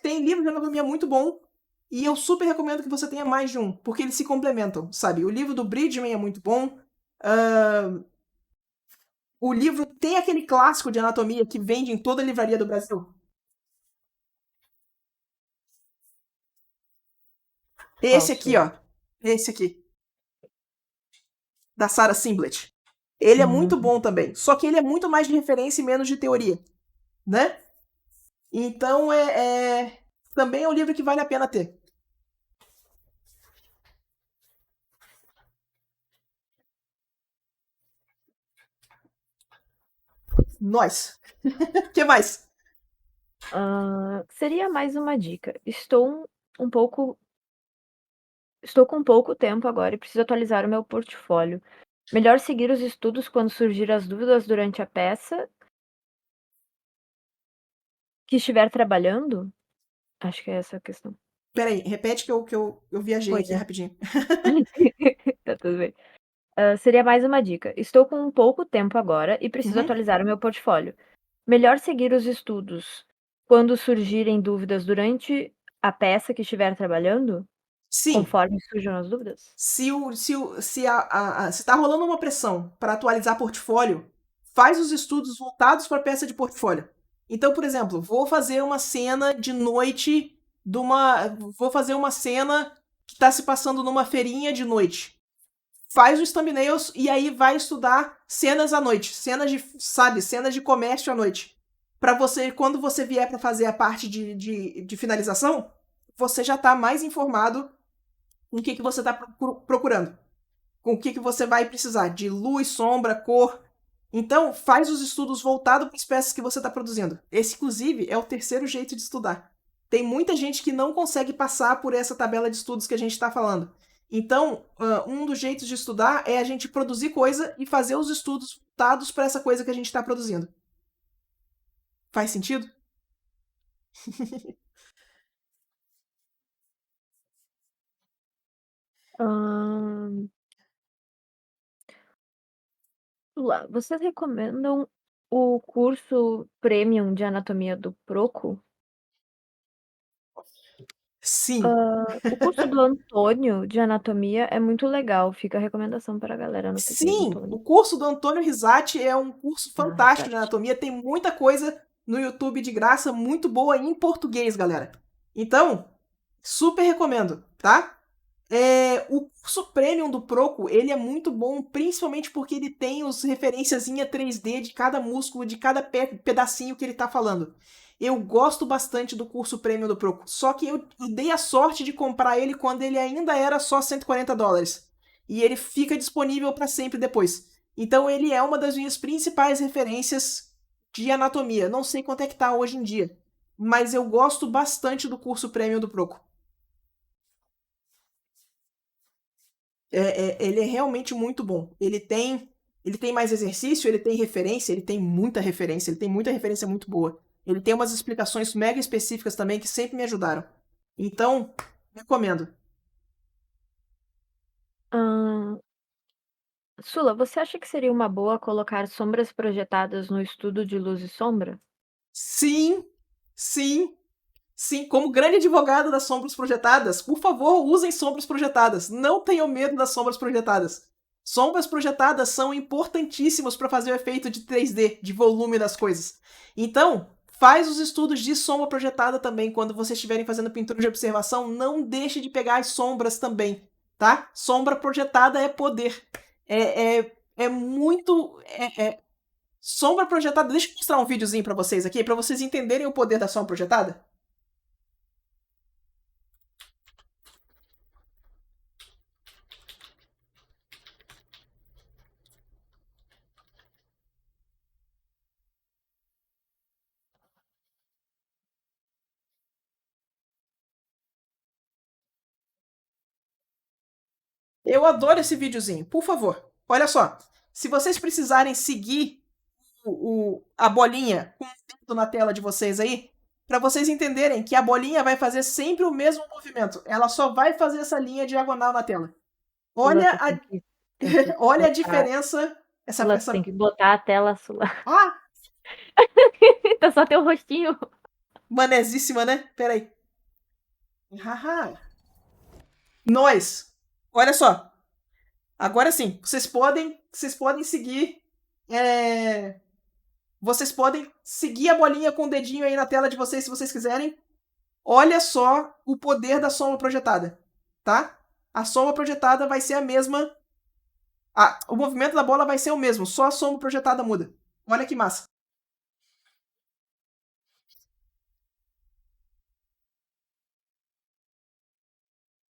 Tem livro de anatomia muito bom e eu super recomendo que você tenha mais de um, porque eles se complementam, sabe? O livro do Bridgman é muito bom. ah, o livro tem aquele clássico de anatomia que vende em toda a livraria do Brasil. Qual, Esse aqui, Sula? ó. Esse aqui, da Sarah Simblett. Ele é muito Hum. bom também. Só que ele é muito mais de referência e menos de teoria, né? Então também é um livro que vale a pena ter. Nós. O que mais? Seria mais uma dica. Um pouco. Estou com pouco tempo agora e preciso atualizar o meu portfólio. Melhor seguir os estudos quando surgir as dúvidas durante a peça que estiver trabalhando? Acho que é essa a questão. Peraí, repete que eu viajei Pois aqui é. rapidinho. Tá tudo bem. Seria mais uma dica. Estou com pouco tempo agora e preciso Uhum. atualizar o meu portfólio. Melhor seguir os estudos quando surgirem dúvidas durante a peça que estiver trabalhando? Sim, Conforme surjam as dúvidas? se tá rolando uma pressão para atualizar portfólio, faz os estudos voltados para a peça de portfólio. Então, por exemplo, vou fazer uma cena de noite vou fazer uma cena que está se passando numa feirinha de noite. Faz os thumbnails e aí vai estudar cenas à noite, cenas de comércio à noite. Para você, quando você vier para fazer a parte de finalização, você já tá mais informado com o que você está procurando, com o que você vai precisar de luz, sombra, cor. Então, faz os estudos voltados para as peças que você está produzindo. Esse, inclusive, é o terceiro jeito de estudar. Tem muita gente que não consegue passar por essa tabela de estudos que a gente está falando. Então, um dos jeitos de estudar é a gente produzir coisa e fazer os estudos voltados para essa coisa que a gente está produzindo. Faz sentido? Ahn, Lá, vocês recomendam o curso premium de anatomia do Proco? Sim. O curso do Antônio de anatomia é muito legal. Fica a recomendação para a galera no PQ do Sim, o Antônio. curso do Antônio Risati é um curso Ah, fantástico de exato. anatomia. Tem muita coisa no YouTube de graça, muito boa em português, galera. Então, super recomendo, tá? O curso Premium do Proco, ele é muito bom, principalmente porque ele tem os referências em 3D de cada músculo, de cada pedacinho que ele tá falando. Eu gosto bastante do curso Premium do Proco, só que eu dei a sorte de comprar ele quando ele ainda era só US$ 140. E ele fica disponível para sempre depois. Então ele é uma das minhas principais referências de anatomia. Não sei quanto é que tá hoje em dia, mas eu gosto bastante do curso Premium do Proco. Ele é realmente muito bom. Ele tem mais exercício, ele tem referência, ele tem muita referência, ele tem muita referência muito boa. Ele tem umas explicações mega específicas também que sempre me ajudaram. Então, recomendo. Ahn, Sula, você acha que seria uma boa colocar sombras projetadas no estudo de luz e sombra? Sim, sim, sim. Como grande advogado das sombras projetadas, por favor, usem sombras projetadas. Não tenham medo das sombras projetadas. Sombras projetadas são importantíssimas para fazer o efeito de 3D, de volume das coisas. Então, faz os estudos de sombra projetada também. Quando vocês estiverem fazendo pintura de observação, não deixe de pegar as sombras também, tá? Sombra projetada é poder. É muito... Sombra projetada... Deixa eu mostrar um videozinho para vocês aqui, para vocês entenderem o poder da sombra projetada. Eu adoro esse videozinho. Por favor, olha só. Se vocês precisarem seguir a bolinha com o dedo na tela de vocês aí, para vocês entenderem que a bolinha vai fazer sempre o mesmo movimento. Ela só vai fazer essa linha diagonal na tela. Sula, Olha tu a, tem que olha a botar, diferença. Sula, tu tem que botar a tela, Sula. Ah, Tá só teu rostinho. manezíssima, né? Pera aí. Haha. Nós. Olha só. Agora sim, vocês podem seguir. Vocês podem seguir a bolinha com o dedinho aí na tela de vocês se vocês quiserem. Olha só o poder da sombra projetada, tá? A sombra projetada vai ser a mesma. O movimento da bola vai ser o mesmo, só a sombra projetada muda. Olha que massa.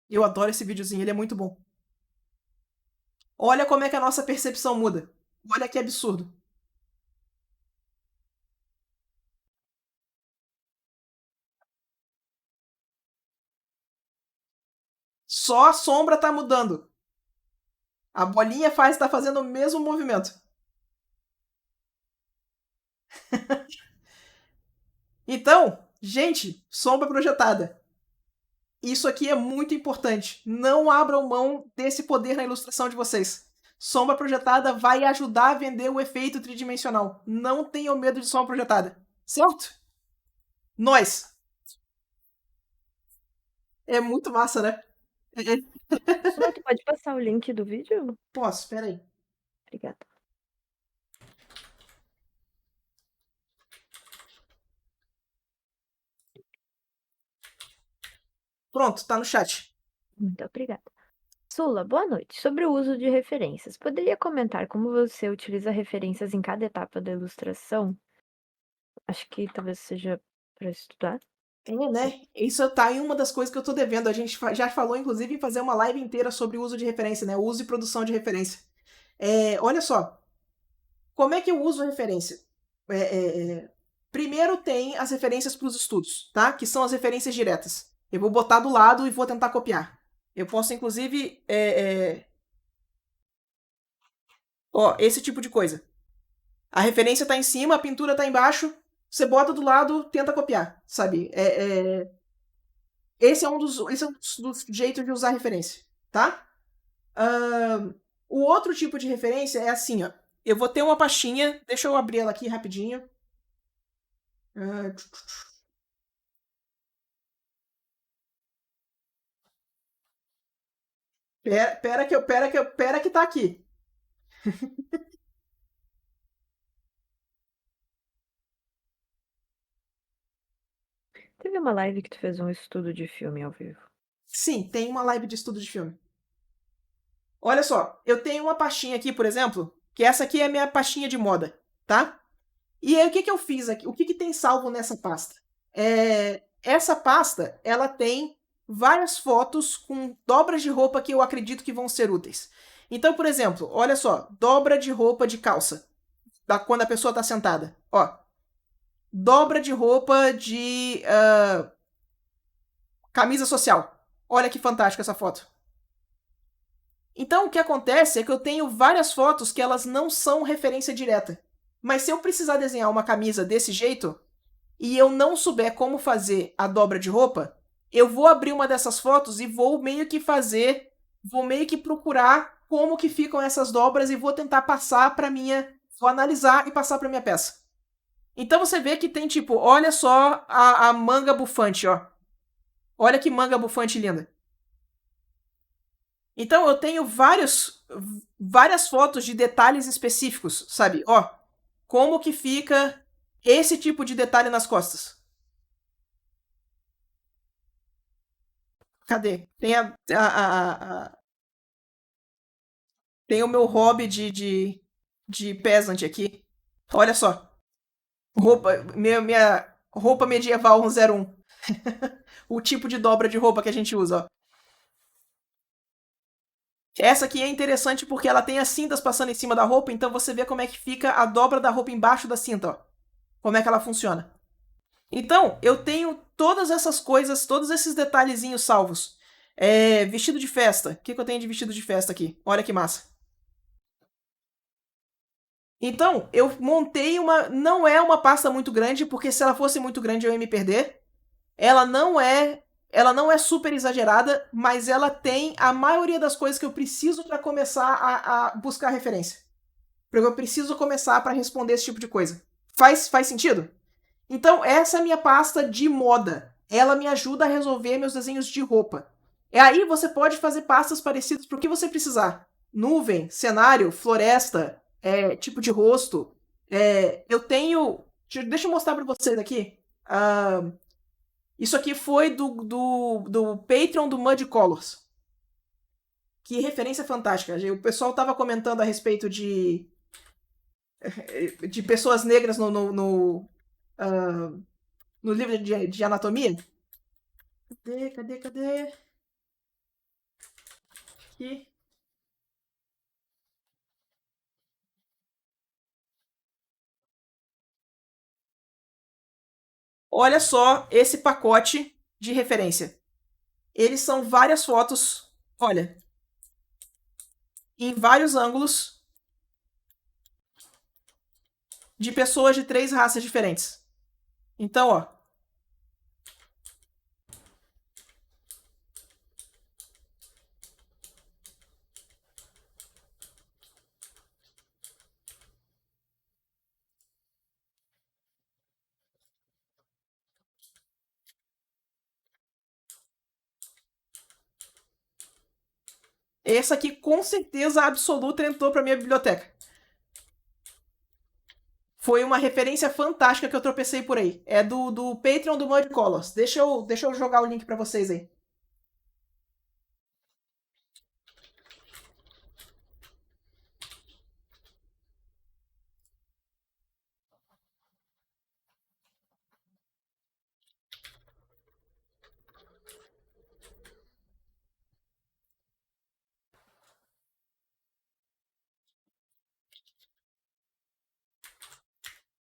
Eu adoro esse videozinho, ele é muito bom. Olha como é que a nossa percepção muda. Olha que absurdo. Só a sombra tá mudando. A bolinha tá fazendo o mesmo movimento. Então, gente, sombra projetada. Isso aqui é muito importante. Não abram mão desse poder na ilustração de vocês. Sombra projetada vai ajudar a vender o efeito tridimensional. Não tenham medo de sombra projetada. Certo? Nós. É muito massa, né? Sula, tu pode passar o link do vídeo? Posso, espera aí. Obrigada. Pronto, tá no chat. Muito obrigada. Sula, boa noite. Sobre o uso de referências, poderia comentar como você utiliza referências em cada etapa da ilustração? Acho que talvez seja para estudar. Né? Isso tá em uma das coisas que eu tô devendo. A gente já falou, inclusive, em fazer uma live inteira sobre o uso de referência, né? O uso e produção de referência. Olha só. Como é que eu uso referência? Primeiro tem as referências para os estudos, tá? Que são as referências diretas. Eu vou botar do lado e vou tentar copiar. Eu posso, inclusive, ó, esse tipo de coisa. A referência tá em cima, a pintura tá embaixo. Você bota do lado, tenta copiar, sabe? Esse é um dos jeitos de usar referência, tá? O outro tipo de referência é assim, ó. Eu vou ter uma pastinha, deixa eu abrir ela aqui rapidinho. Pera que tá aqui. Teve uma live que tu fez um estudo de filme ao vivo. Sim, tem uma live de estudo de filme. Olha só, eu tenho uma pastinha aqui, por exemplo, que essa aqui é a minha pastinha de moda, tá? E aí o que eu fiz aqui? O que tem salvo nessa pasta? Essa pasta, ela tem várias fotos com dobras de roupa que eu acredito que vão ser úteis. Então, por exemplo, olha só, dobra de roupa de calça, quando a pessoa está sentada. Ó, dobra de roupa de camisa social. Olha que fantástica essa foto. Então, o que acontece é que eu tenho várias fotos que elas não são referência direta. Mas se eu precisar desenhar uma camisa desse jeito, e eu não souber como fazer a dobra de roupa, eu vou abrir uma dessas fotos e vou meio que procurar como que ficam essas dobras e vou tentar passar para vou analisar e passar para minha peça. Então você vê que tem tipo, olha só a manga bufante, ó. Olha que manga bufante linda. Então eu tenho várias fotos de detalhes específicos, sabe? Ó, como que fica esse tipo de detalhe nas costas. Cadê? Tem o meu hobby de peasant aqui. Olha só. Minha roupa medieval 101. O tipo de dobra de roupa que a gente usa, ó. Essa aqui é interessante porque ela tem as cintas passando em cima da roupa, então você vê como é que fica a dobra da roupa embaixo da cinta, ó. Como é que ela funciona. Então, eu tenho todas essas coisas, todos esses detalhezinhos salvos. Vestido de festa. O que eu tenho de vestido de festa aqui? Olha que massa. Então, eu montei uma. Não é uma pasta muito grande, porque se ela fosse muito grande eu ia me perder. Ela não é. Ela não é super exagerada, mas ela tem a maioria das coisas que eu preciso para começar a buscar referência. Porque eu preciso começar para responder esse tipo de coisa. Faz sentido? Então, essa é a minha pasta de moda. Ela me ajuda a resolver meus desenhos de roupa. E aí você pode fazer pastas parecidas para o que você precisar. Nuvem, cenário, floresta, tipo de rosto. Eu tenho. Deixa eu mostrar para vocês aqui. Isso aqui foi do Patreon do Mud Colors. Que referência fantástica. O pessoal estava comentando a respeito de pessoas negras no livro de anatomia. Cadê? Aqui. Olha só esse pacote de referência. Eles são várias fotos, olha, em vários ângulos de pessoas de 3 raças diferentes. Então, ó. Essa aqui com certeza absoluta entrou para minha biblioteca. Foi uma referência fantástica que eu tropecei por aí. É do Patreon do Mud Colors. Deixa eu jogar o link para vocês aí.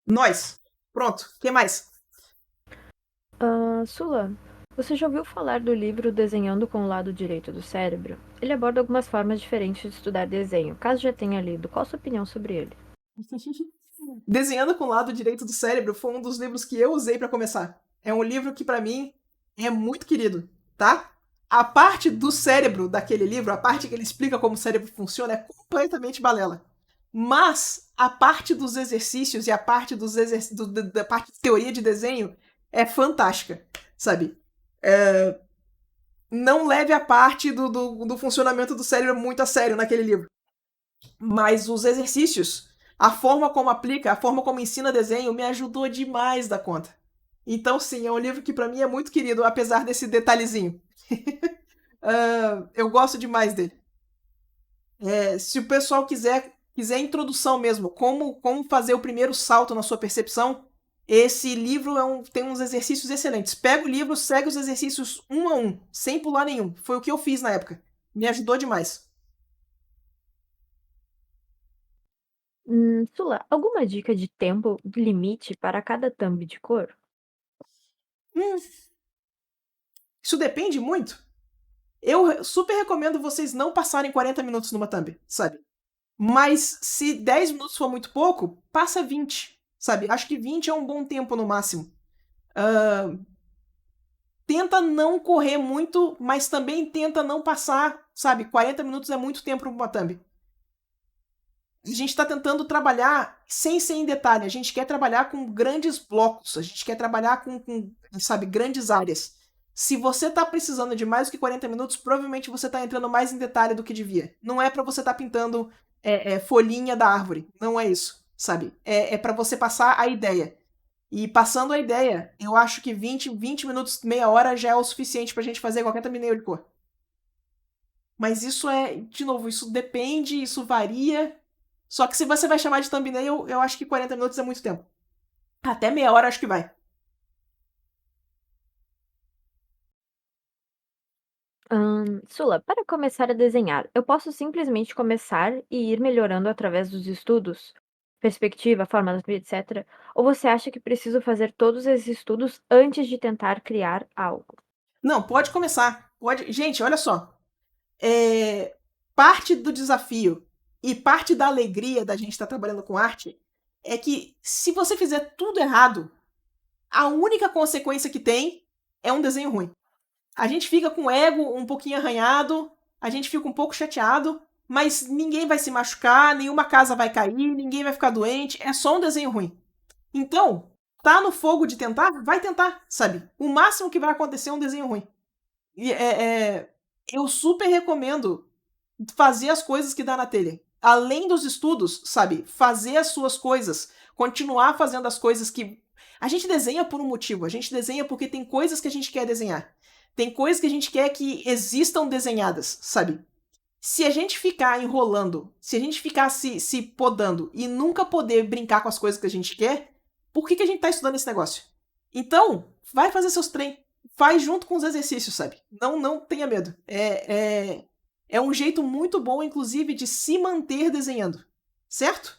Nós. Pronto. O que mais? Sula, você já ouviu falar do livro Desenhando com o Lado Direito do Cérebro? Ele aborda algumas formas diferentes de estudar desenho. Caso já tenha lido, qual a sua opinião sobre ele? Desenhando com o lado direito do cérebro foi um dos livros que eu usei para começar. É um livro que para mim é muito querido, tá? A parte do cérebro daquele livro, a parte que ele explica como o cérebro funciona, é completamente balela. Mas a parte dos exercícios e a parte da parte de teoria de desenho é fantástica, sabe? Não leve a parte do funcionamento do cérebro muito a sério naquele livro. Mas os exercícios, a forma como aplica, a forma como ensina desenho, me ajudou demais da conta. Então, sim, é um livro que para mim é muito querido, apesar desse detalhezinho. Eu gosto demais dele. Se o pessoal quiser introdução mesmo, como fazer o primeiro salto na sua percepção, esse livro tem uns exercícios excelentes. Pega o livro, segue os exercícios um a um, sem pular nenhum. Foi o que eu fiz na época. Me ajudou demais. Sula, alguma dica de tempo limite para cada thumb de cor? Hum, isso depende muito. Eu super recomendo vocês não passarem 40 minutos numa thumb, sabe? Mas se 10 minutos for muito pouco, passa 20, sabe? Acho que 20 é um bom tempo no máximo. Tenta não correr muito, mas também tenta não passar, sabe? 40 minutos é muito tempo para uma thumb. A gente está tentando trabalhar sem ser em detalhe. A gente quer trabalhar com grandes blocos. A gente quer trabalhar com sabe, grandes áreas. Se você está precisando de mais do que 40 minutos, provavelmente você está entrando mais em detalhe do que devia. Não é para você estar pintando folhinha da árvore. Não é isso, sabe? É para você passar a ideia. E passando a ideia, eu acho que 20 minutos, meia hora já é o suficiente pra gente fazer qualquer thumbnail de cor. Mas isso de novo, isso depende, isso varia. Só que se você vai chamar de thumbnail, eu acho que 40 minutos é muito tempo. Até meia hora acho que vai. Sula, para começar a desenhar, eu posso simplesmente começar e ir melhorando através dos estudos? Perspectiva, forma, anatomia, etc. Ou você acha que preciso fazer todos esses estudos antes de tentar criar algo? Não, pode começar. Pode. Gente, olha só. Parte do desafio e parte da alegria da gente estar trabalhando com arte é que se você fizer tudo errado, a única consequência que tem é um desenho ruim. A gente fica com o ego um pouquinho arranhado, a gente fica um pouco chateado, mas ninguém vai se machucar, nenhuma casa vai cair, ninguém vai ficar doente, é só um desenho ruim. Então, tá no fogo de tentar? Vai tentar, sabe? O máximo que vai acontecer é um desenho ruim. E eu super recomendo fazer as coisas que dá na telha. Além dos estudos, sabe? Fazer as suas coisas. Continuar fazendo as coisas que. A gente desenha por um motivo. A gente desenha porque tem coisas que a gente quer desenhar. Tem coisas que a gente quer que existam desenhadas, sabe? Se a gente ficar enrolando, se a gente ficar se podando e nunca poder brincar com as coisas que a gente quer, por que a gente tá estudando esse negócio? Então, vai fazer seus treinos. Faz junto com os exercícios, sabe? Não tenha medo. É um jeito muito bom, inclusive, de se manter desenhando. Certo?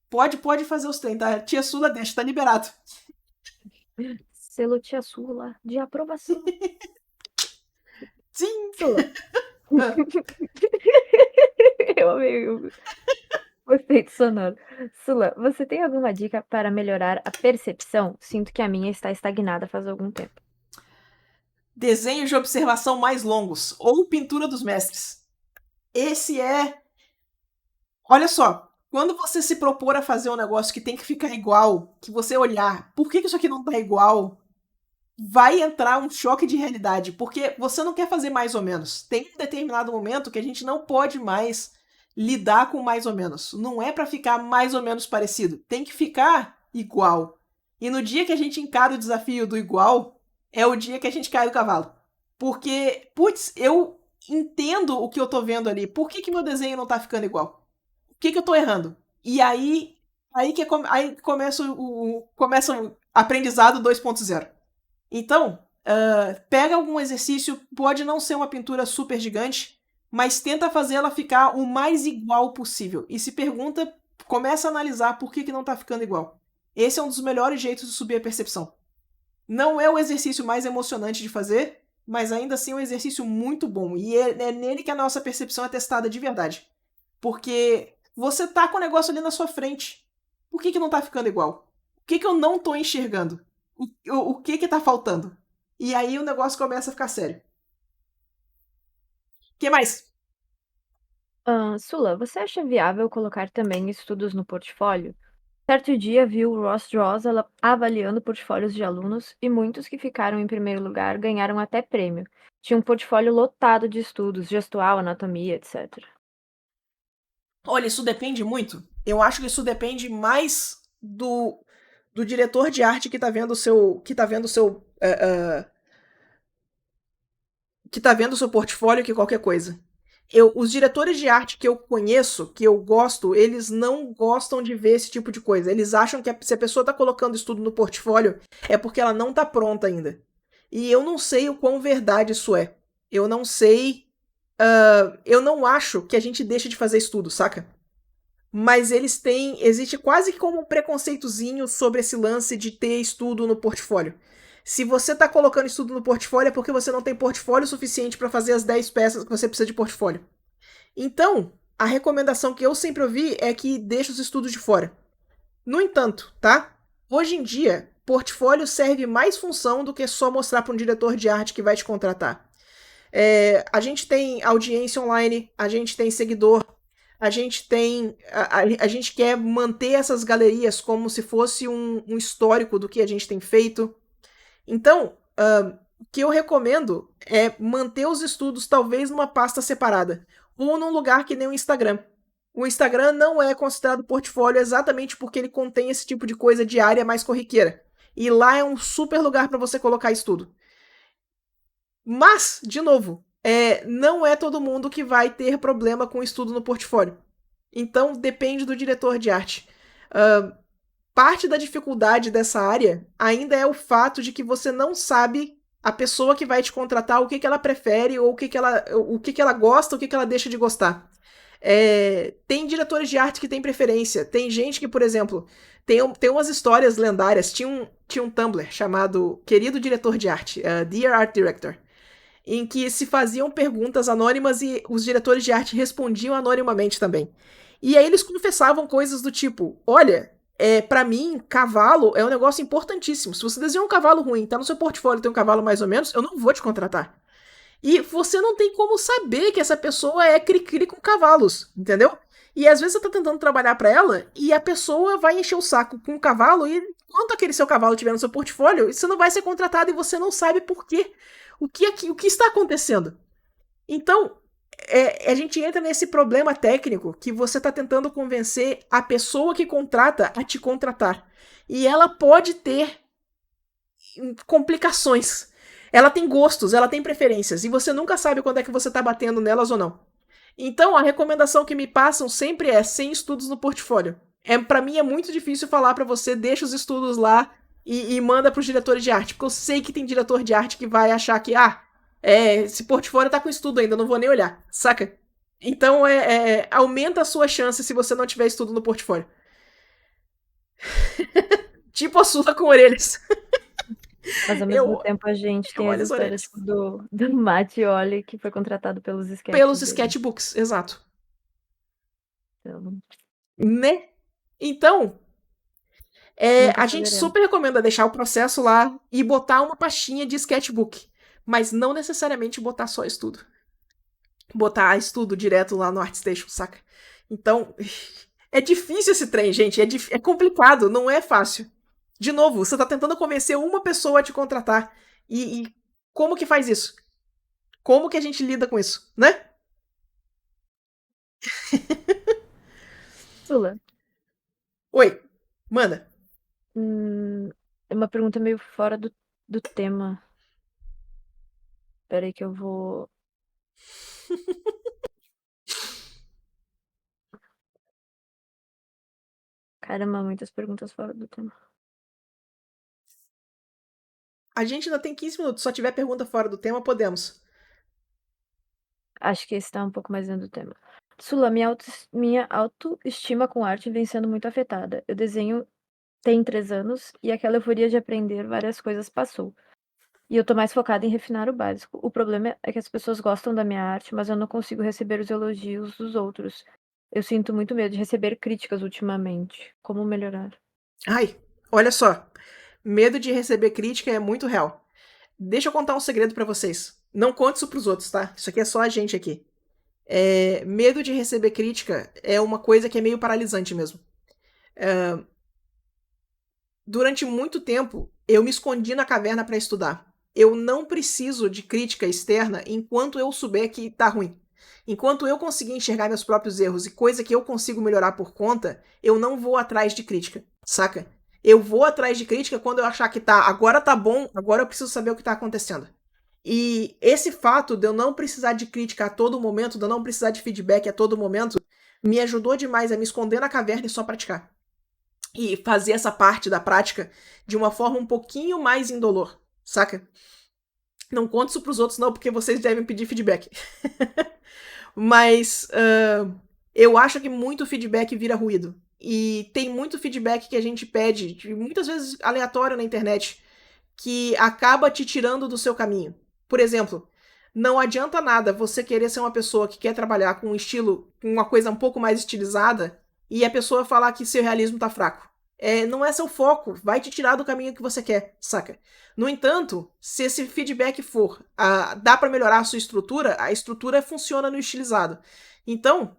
Pode fazer os treinos, tá? Tia Sula deixa, tá liberado. Selo tia Sula de aprovação. Sim! Sula. Eu amei o efeito sonoro. Sula, você tem alguma dica para melhorar a percepção? Sinto que a minha está estagnada faz algum tempo. Desenhos de observação mais longos ou pintura dos mestres. Esse é. Olha só, quando você se propor a fazer um negócio que tem que ficar igual, que você olhar, por que isso aqui não tá igual? Vai entrar um choque de realidade, porque você não quer fazer mais ou menos. Tem um determinado momento que a gente não pode mais lidar com mais ou menos. Não é para ficar mais ou menos parecido, tem que ficar igual. E no dia que a gente encara o desafio do igual, é o dia que a gente cai do cavalo. Porque, putz, eu entendo o que eu tô vendo ali. Por que meu desenho não tá ficando igual? O que eu tô errando? E aí começa o aprendizado 2.0. Então, pega algum exercício, pode não ser uma pintura super gigante, mas tenta fazer ela ficar o mais igual possível. E se pergunta, começa a analisar por que não está ficando igual. Esse é um dos melhores jeitos de subir a percepção. Não é o exercício mais emocionante de fazer, mas ainda assim é um exercício muito bom. E é nele que a nossa percepção é testada de verdade. Porque você tá com o negócio ali na sua frente. Por que não tá ficando igual? O que eu não tô enxergando? O que tá faltando? E aí o negócio começa a ficar sério. O que mais? Sula, você acha viável colocar também estudos no portfólio? Certo dia vi o Ross Draws avaliando portfólios de alunos e muitos que ficaram em primeiro lugar ganharam até prêmio. Tinha um portfólio lotado de estudos, gestual, anatomia, etc. Olha, isso depende muito. Eu acho que isso depende mais do diretor de arte que tá vendo o seu. Que tá vendo o seu portfólio que qualquer coisa. Os diretores de arte que eu conheço, que eu gosto, eles não gostam de ver esse tipo de coisa. Eles acham que se a pessoa tá colocando estudo no portfólio é porque ela não tá pronta ainda. E eu não sei o quão verdade isso é. Eu não sei. Eu não acho que a gente deixa de fazer estudo, saca? mas existe quase que como um preconceitozinho sobre esse lance de ter estudo no portfólio. Se você tá colocando estudo no portfólio é porque você não tem portfólio suficiente para fazer as 10 peças que você precisa de portfólio. Então, a recomendação que eu sempre ouvi é que deixe os estudos de fora. No entanto, tá? Hoje em dia, portfólio serve mais função do que só mostrar para um diretor de arte que vai te contratar. A gente tem audiência online, a gente tem seguidor, a gente tem. A gente quer manter essas galerias como se fosse um histórico do que a gente tem feito. Então, o que eu recomendo é manter os estudos talvez numa pasta separada ou num lugar que nem o Instagram. O Instagram não é considerado portfólio exatamente porque ele contém esse tipo de coisa diária mais corriqueira. E lá é um super lugar para você colocar estudo. Mas, de novo, não é todo mundo que vai ter problema com estudo no portfólio. Então, depende do diretor de arte. Parte da dificuldade dessa área ainda é o fato de que você não sabe a pessoa que vai te contratar o que ela prefere ou o que ela gosta, o que ela deixa de gostar. Tem diretores de arte que têm preferência. Tem gente que, por exemplo, tem umas histórias lendárias. Tinha um Tumblr chamado Querido Diretor de Arte, Dear Art Director, em que se faziam perguntas anônimas e os diretores de arte respondiam anonimamente também. E aí eles confessavam coisas do tipo: olha, para mim, cavalo é um negócio importantíssimo. Se você desenhar um cavalo ruim, tá no seu portfólio tem um cavalo mais ou menos, eu não vou te contratar. E você não tem como saber que essa pessoa é cri-cri com cavalos, entendeu? E às vezes você tá tentando trabalhar para ela e a pessoa vai encher o saco com o cavalo e enquanto aquele seu cavalo estiver no seu portfólio, você não vai ser contratado e você não sabe por quê. O que está acontecendo? Então, a gente entra nesse problema técnico que você está tentando convencer a pessoa que contrata a te contratar. E ela pode ter complicações. Ela tem gostos, ela tem preferências, e você nunca sabe quando é que você está batendo nelas ou não. Então, a recomendação que me passam sempre é sem estudos no portfólio. Para mim é muito difícil falar para você, deixa os estudos lá e manda para os diretores de arte, porque eu sei que tem diretor de arte que vai achar que, esse portfólio tá com estudo ainda, não vou nem olhar, saca? Então, aumenta a sua chance se você não tiver estudo no portfólio. Tipo a sua com orelhas. Mas ao mesmo tempo a gente tem as olho as histórias orelhas. tipo, do Mattioli, que foi contratado pelos sketches Pelos dele. sketchbooks, exato. Então, Né? Então, nunca a gente saberemos. super recomenda deixar o processo lá e botar uma pastinha de sketchbook. Mas não necessariamente botar só estudo. Botar estudo direto lá no ArtStation, saca? Então, é difícil esse trem, gente. É complicado, não é fácil. De novo, você tá tentando convencer uma pessoa a te contratar. E como que faz isso? Como que a gente lida com isso, né? Sula, Oi, manda. é uma pergunta meio fora do tema. Peraí que eu vou... Caramba, muitas perguntas fora do tema. A gente ainda tem 15 minutos. Se só tiver pergunta fora do tema, podemos. Acho que esse tá um pouco mais dentro do tema. Sula, minha autoestima com arte vem sendo muito afetada. Eu desenho tem 3 anos e aquela euforia de aprender várias coisas passou. E eu tô mais focada em refinar o básico. O problema é que as pessoas gostam da minha arte, mas eu não consigo receber os elogios dos outros. Eu sinto muito medo de receber críticas ultimamente. Como melhorar? Ai, olha só. Medo de receber crítica é muito real. Deixa eu contar um segredo pra vocês. Não conte isso pros outros, tá? Isso aqui é só a gente aqui. Medo de receber crítica é uma coisa que é meio paralisante mesmo. Durante muito tempo, eu me escondi na caverna pra estudar. Eu não preciso de crítica externa enquanto eu souber que tá ruim. Enquanto eu conseguir enxergar meus próprios erros e coisa que eu consigo melhorar por conta, eu não vou atrás de crítica, saca? Eu vou atrás de crítica quando eu achar que agora tá bom, agora eu preciso saber o que tá acontecendo. E esse fato de eu não precisar de crítica a todo momento, de eu não precisar de feedback a todo momento, me ajudou demais a me esconder na caverna e só praticar. E fazer essa parte da prática de uma forma um pouquinho mais indolor, saca? Não conte isso pros outros não, porque vocês devem pedir feedback. Mas Eu acho que muito feedback vira ruído. E tem muito feedback que a gente pede, muitas vezes aleatório na internet, que acaba te tirando do seu caminho. Por exemplo, não adianta nada você querer ser uma pessoa que quer trabalhar com um estilo, com uma coisa um pouco mais estilizada, e a pessoa falar que seu realismo tá fraco. Não é seu foco, vai te tirar do caminho que você quer, saca? No entanto, se esse feedback for dá para melhorar a estrutura funciona no estilizado. Então,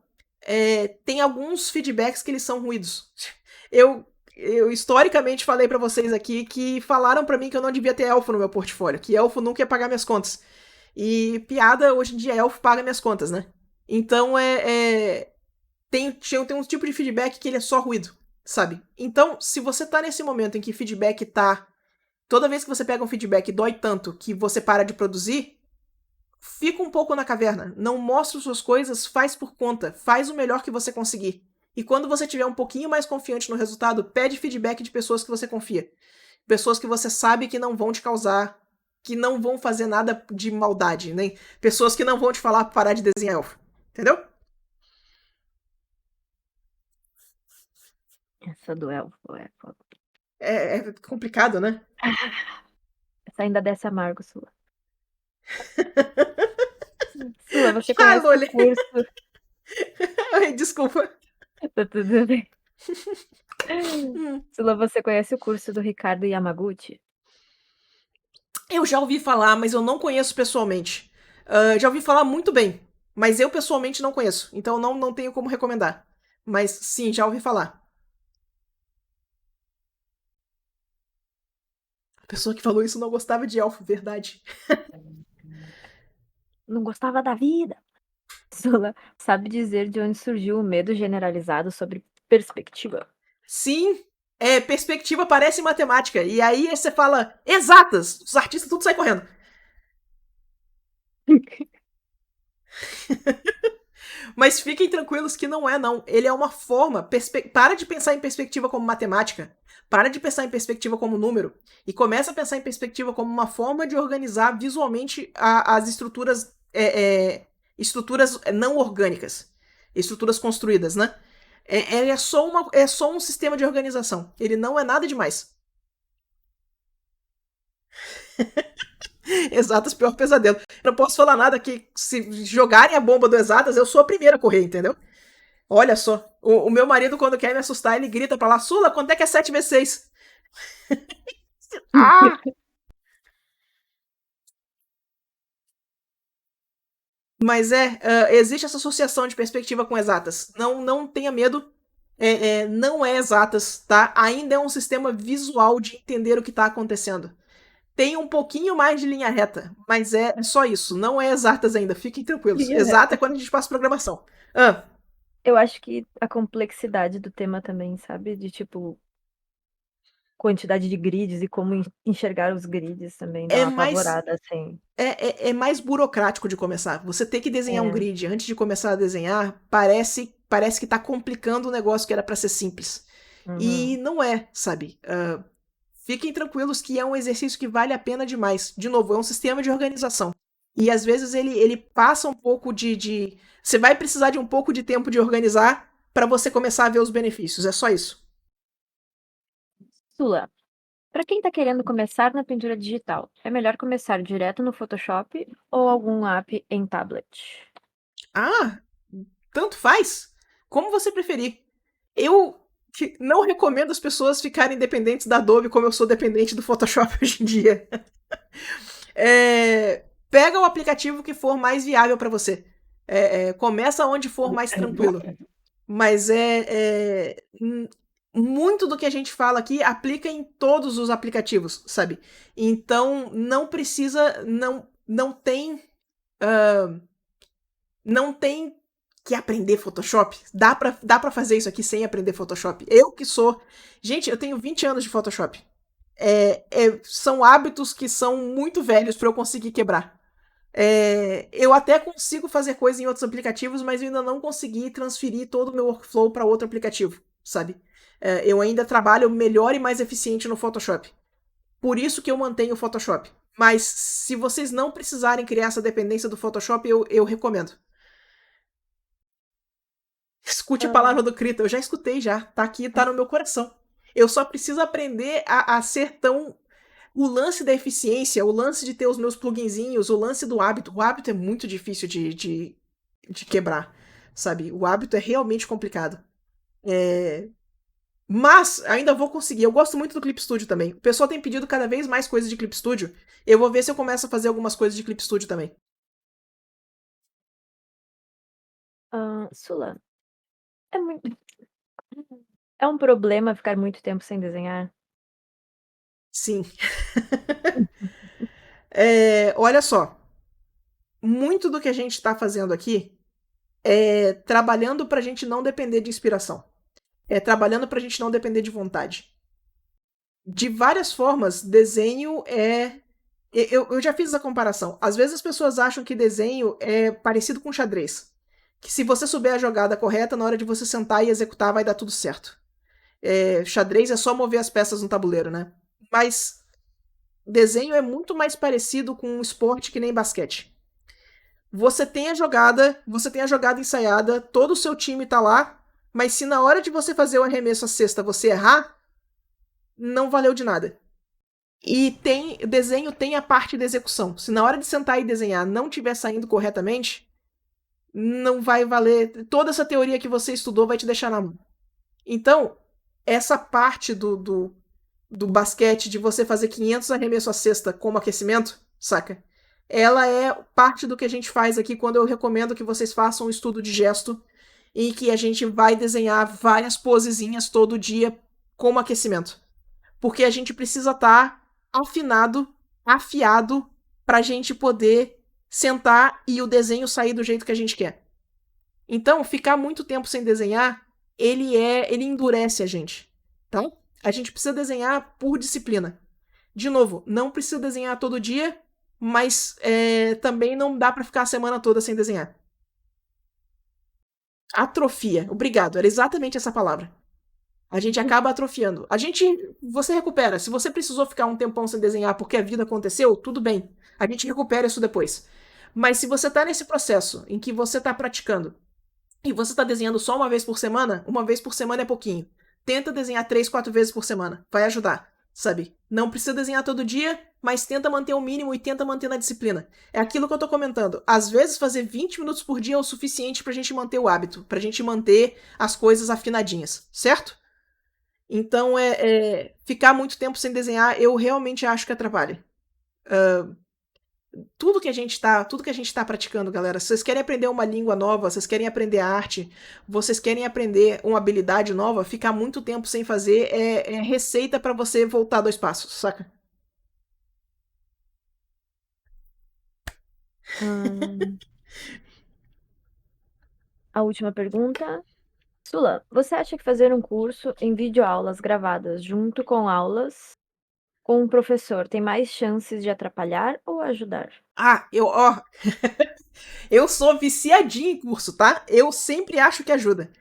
tem alguns feedbacks que eles são ruídos. Eu, eu historicamente falei pra vocês aqui que falaram pra mim que eu não devia ter elfo no meu portfólio, que elfo nunca ia pagar minhas contas. E piada, hoje em dia elfo paga minhas contas, né? Então tem um tipo de feedback que ele é só ruído, sabe? Então, se você tá nesse momento em que feedback tá. Toda vez que você pega um feedback dói tanto que você para de produzir, fica um pouco na caverna. Não mostra suas coisas, faz por conta. Faz o melhor que você conseguir. E quando você tiver um pouquinho mais confiante no resultado, pede feedback de pessoas que você confia. Pessoas que você sabe que não vão te causar, que não vão fazer nada de maldade, nem pessoas que não vão te falar para parar de desenhar elfo. Entendeu? Essa do elfo é foda. É complicado, né? Essa ainda desce amargo, Sula. Sula, você Ah, conhece o Loli. curso. Ai, desculpa. Tá tudo bem. Hum. Sula, você conhece o curso do Ricardo Yamaguchi? Eu já ouvi falar, mas eu não conheço pessoalmente. Já ouvi falar muito bem, mas eu pessoalmente não conheço, então não tenho como recomendar. Mas sim, já ouvi falar. A pessoa que falou isso não gostava de elfo, verdade. Não gostava da vida. Sula, sabe dizer de onde surgiu o medo generalizado sobre perspectiva? Sim, perspectiva parece matemática. E aí você fala, exatas! Os artistas tudo saem correndo. Mas fiquem tranquilos que não é, não. Ele é uma forma. Para de pensar em perspectiva como matemática. Para de pensar em perspectiva como número. E começa a pensar em perspectiva como uma forma de organizar visualmente as estruturas. Estruturas não orgânicas. Estruturas construídas, né? É só um sistema de organização. Ele não é nada demais. Exatas, pior pesadelo. Eu não posso falar nada que se jogarem a bomba do Exatas, eu sou a primeira a correr, entendeu? Olha só, o meu marido, quando quer me assustar, ele grita pra lá, Sula, quanto é que é 7 vezes 6? Ah! Mas existe essa associação de perspectiva com exatas. Não tenha medo, não é exatas, tá? Ainda é um sistema visual de entender o que tá acontecendo. Tem um pouquinho mais de linha reta, mas é só isso. Não é exatas ainda, fiquem tranquilos. Linha Exata é reta. quando a gente passa programação. Ah, Eu acho que a complexidade do tema também, sabe? De tipo, quantidade de grids e como enxergar os grids também dá é uma mais apavorada, assim. é mais burocrático de começar. Você ter que desenhar um É. grid antes de começar a desenhar parece que tá complicando um negócio que era para ser simples. E Uhum. não é, sabe? Fiquem tranquilos que é um exercício que vale a pena demais. De novo, é um sistema de organização. E às vezes ele passa um pouco Você vai precisar de um pouco de tempo de organizar para você começar a ver os benefícios. É só isso. Sula, para quem está querendo começar na pintura digital, é melhor começar direto no Photoshop ou algum app em tablet? Ah, tanto faz. Como você preferir. Eu não recomendo as pessoas ficarem dependentes da Adobe como eu sou dependente do Photoshop hoje em dia. Pega o aplicativo que for mais viável para você. Começa onde for mais tranquilo. Mas muito do que a gente fala aqui aplica em todos os aplicativos, sabe? Então não precisa, não tem que aprender Photoshop. Dá pra fazer isso aqui sem aprender Photoshop. Eu que sou. Gente, eu tenho 20 anos de Photoshop. São hábitos que são muito velhos para eu conseguir quebrar. Eu até consigo fazer coisa em outros aplicativos, mas eu ainda não consegui transferir todo o meu workflow para outro aplicativo, sabe? Eu ainda trabalho melhor e mais eficiente no Photoshop. Por isso que eu mantenho o Photoshop. Mas se vocês não precisarem criar essa dependência do Photoshop, eu recomendo. Escute a Ah, palavra do Krita. Eu já escutei já. Tá aqui, tá no meu coração. Eu só preciso aprender a ser tão... O lance da eficiência, o lance de ter os meus pluginzinhos, o lance do hábito. O hábito é muito difícil de quebrar, sabe? O hábito é realmente complicado. Mas ainda vou conseguir. Eu gosto muito do Clip Studio também. O pessoal tem pedido cada vez mais coisas de Clip Studio. Eu vou ver se eu começo a fazer algumas coisas de Clip Studio também. Sula, é muito é um problema ficar muito tempo sem desenhar? Sim. Olha só. Muito do que a gente está fazendo aqui é trabalhando para a gente não depender de inspiração. É trabalhando para a gente não depender de vontade. De várias formas, desenho é. Eu já fiz essa comparação. Às vezes as pessoas acham que desenho é parecido com xadrez. Que se você souber a jogada correta, na hora de você sentar e executar, vai dar tudo certo. Xadrez é só mover as peças no tabuleiro, né? Mas desenho é muito mais parecido com um esporte que nem basquete. Você tem a jogada ensaiada, todo o seu time tá lá, mas se na hora de você fazer o arremesso à cesta você errar, não valeu de nada. E desenho tem a parte da execução. Se na hora de sentar e desenhar não estiver saindo corretamente, não vai valer. Toda essa teoria que você estudou vai te deixar na mão. Então, essa parte do basquete, de você fazer 500 arremessos à cesta como aquecimento, saca? Ela é parte do que a gente faz aqui quando eu recomendo que vocês façam um estudo de gesto em que a gente vai desenhar várias posezinhas todo dia como aquecimento. Porque a gente precisa estar afinado, afiado, para a gente poder sentar e o desenho sair do jeito que a gente quer. Então, ficar muito tempo sem desenhar, ele endurece a gente, tá? A gente precisa desenhar por disciplina. De novo, não precisa desenhar todo dia, mas também não dá para ficar a semana toda sem desenhar. Atrofia. Obrigado, era exatamente essa palavra. A gente acaba atrofiando. Você recupera. Se você precisou ficar um tempão sem desenhar porque a vida aconteceu, tudo bem. A gente recupera isso depois. Mas se você tá nesse processo em que você tá praticando e você está desenhando só uma vez por semana é pouquinho. Tenta desenhar 3, 4 vezes por semana. Vai ajudar, sabe? Não precisa desenhar todo dia, mas tenta manter o mínimo e tenta manter na disciplina. É aquilo que eu tô comentando. Às vezes, fazer 20 minutos por dia é o suficiente pra gente manter o hábito, pra gente manter as coisas afinadinhas, certo? Então, ficar muito tempo sem desenhar, eu realmente acho que atrapalha. Tudo que a gente tá praticando, galera. Vocês querem aprender uma língua nova, vocês querem aprender arte, vocês querem aprender uma habilidade nova, ficar muito tempo sem fazer é receita para você voltar 2 passos, saca? Hum, a última pergunta. Sula, você acha que fazer um curso em videoaulas gravadas junto com aulas com um professor tem mais chances de atrapalhar ou ajudar? Ó, eu sou viciadinho em curso, tá? Eu sempre acho que ajuda.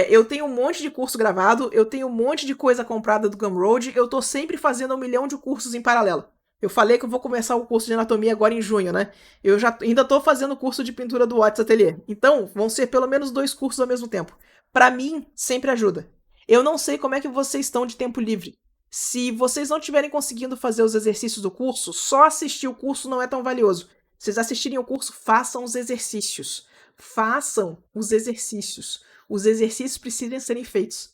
Eu tenho um monte de curso gravado, eu tenho um monte de coisa comprada do Gumroad, eu tô sempre fazendo 1 milhão de cursos em paralelo. Eu falei que eu vou começar o curso de anatomia agora em junho, né? Eu já ainda tô fazendo o curso de pintura do Watts Atelier. Então, vão ser pelo menos 2 cursos ao mesmo tempo. Pra mim, sempre ajuda. Eu não sei como é que vocês estão de tempo livre. Se vocês não estiverem conseguindo fazer os exercícios do curso, só assistir o curso não é tão valioso. Vocês assistirem o curso, façam os exercícios. Façam os exercícios. Os exercícios precisam serem feitos.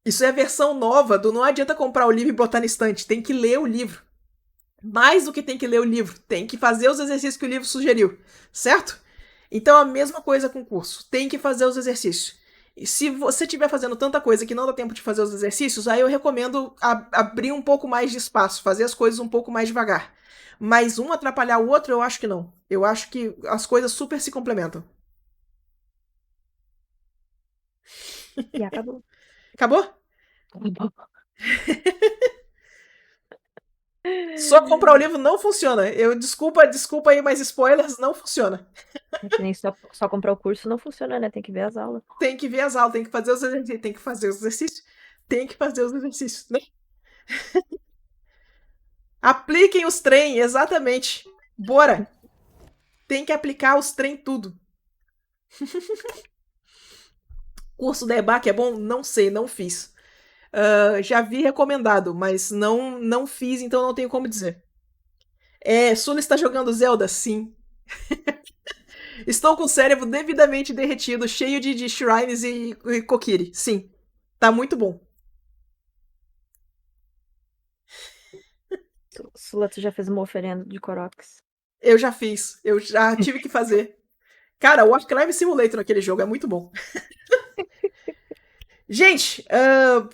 Isso é a versão nova do não adianta comprar o livro e botar na estante. Tem que ler o livro. Mais do que tem que ler o livro, tem que fazer os exercícios que o livro sugeriu. Certo? Então a mesma coisa com o curso. Tem que fazer os exercícios. E se você estiver fazendo tanta coisa que não dá tempo de fazer os exercícios, aí eu recomendo abrir um pouco mais de espaço, fazer as coisas um pouco mais devagar. Mas um atrapalhar o outro, eu acho que não. Eu acho que as coisas super se complementam. E acabou. Acabou? Acabou. Só comprar o livro não funciona. Desculpa aí, mas spoilers não funciona. É que nem só comprar o curso não funciona, né? Tem que ver as aulas. Tem que ver as aulas, tem que fazer os exercícios, tem que fazer os exercícios, tem que fazer os exercícios, né? Apliquem os trem, exatamente. Bora. Tem que aplicar os trem tudo. Curso da EBAC é bom? Não sei, não fiz. Já vi recomendado, mas não fiz, então não tenho como dizer. Sula está jogando Zelda? Sim. Estou com o cérebro devidamente derretido, cheio de shrines e kokiri. Sim. Tá muito bom. Sula, tu já fez uma oferenda de Corox? Eu já fiz. Eu já tive que fazer. Cara, o Warcry Simulator naquele jogo é muito bom. Gente,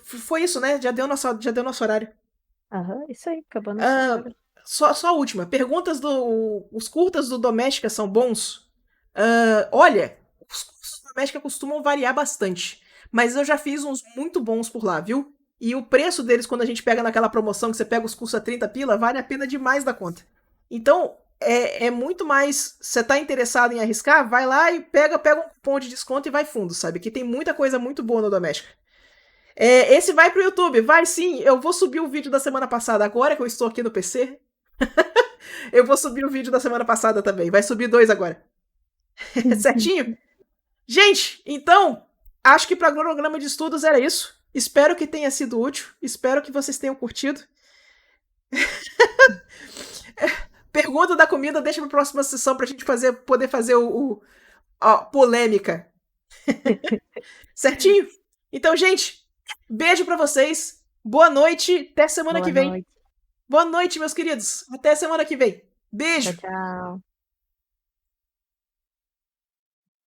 foi isso, né? Já deu nosso horário. Aham, isso aí, acabou nosso Ah, horário. só a última. Perguntas Os curtas do Doméstica são bons? Olha, os curtas do Doméstica costumam variar bastante. Mas eu já fiz uns muito bons por lá, viu? E o preço deles, quando a gente pega naquela promoção que você pega os cursos a 30 pila, vale a pena demais da conta. Então, é muito mais. Você tá interessado em arriscar? Vai lá e pega um cupom de desconto e vai fundo, sabe? Que tem muita coisa muito boa no Doméstica. Esse vai pro YouTube, vai sim. Eu vou subir o vídeo da semana passada agora que eu estou aqui no PC. Eu vou subir o vídeo da semana passada também. Vai subir 2 agora. Certinho? Gente, então, acho que para cronograma de estudos era isso. Espero que tenha sido útil. Espero que vocês tenham curtido. Pergunta da comida, deixa pra próxima sessão pra gente poder fazer a polêmica. Certinho? Então, gente, beijo para vocês. Boa noite. Até semana Boa que vem. noite. Boa noite, meus queridos. Até semana que vem. Tchau, Beijo. tchau.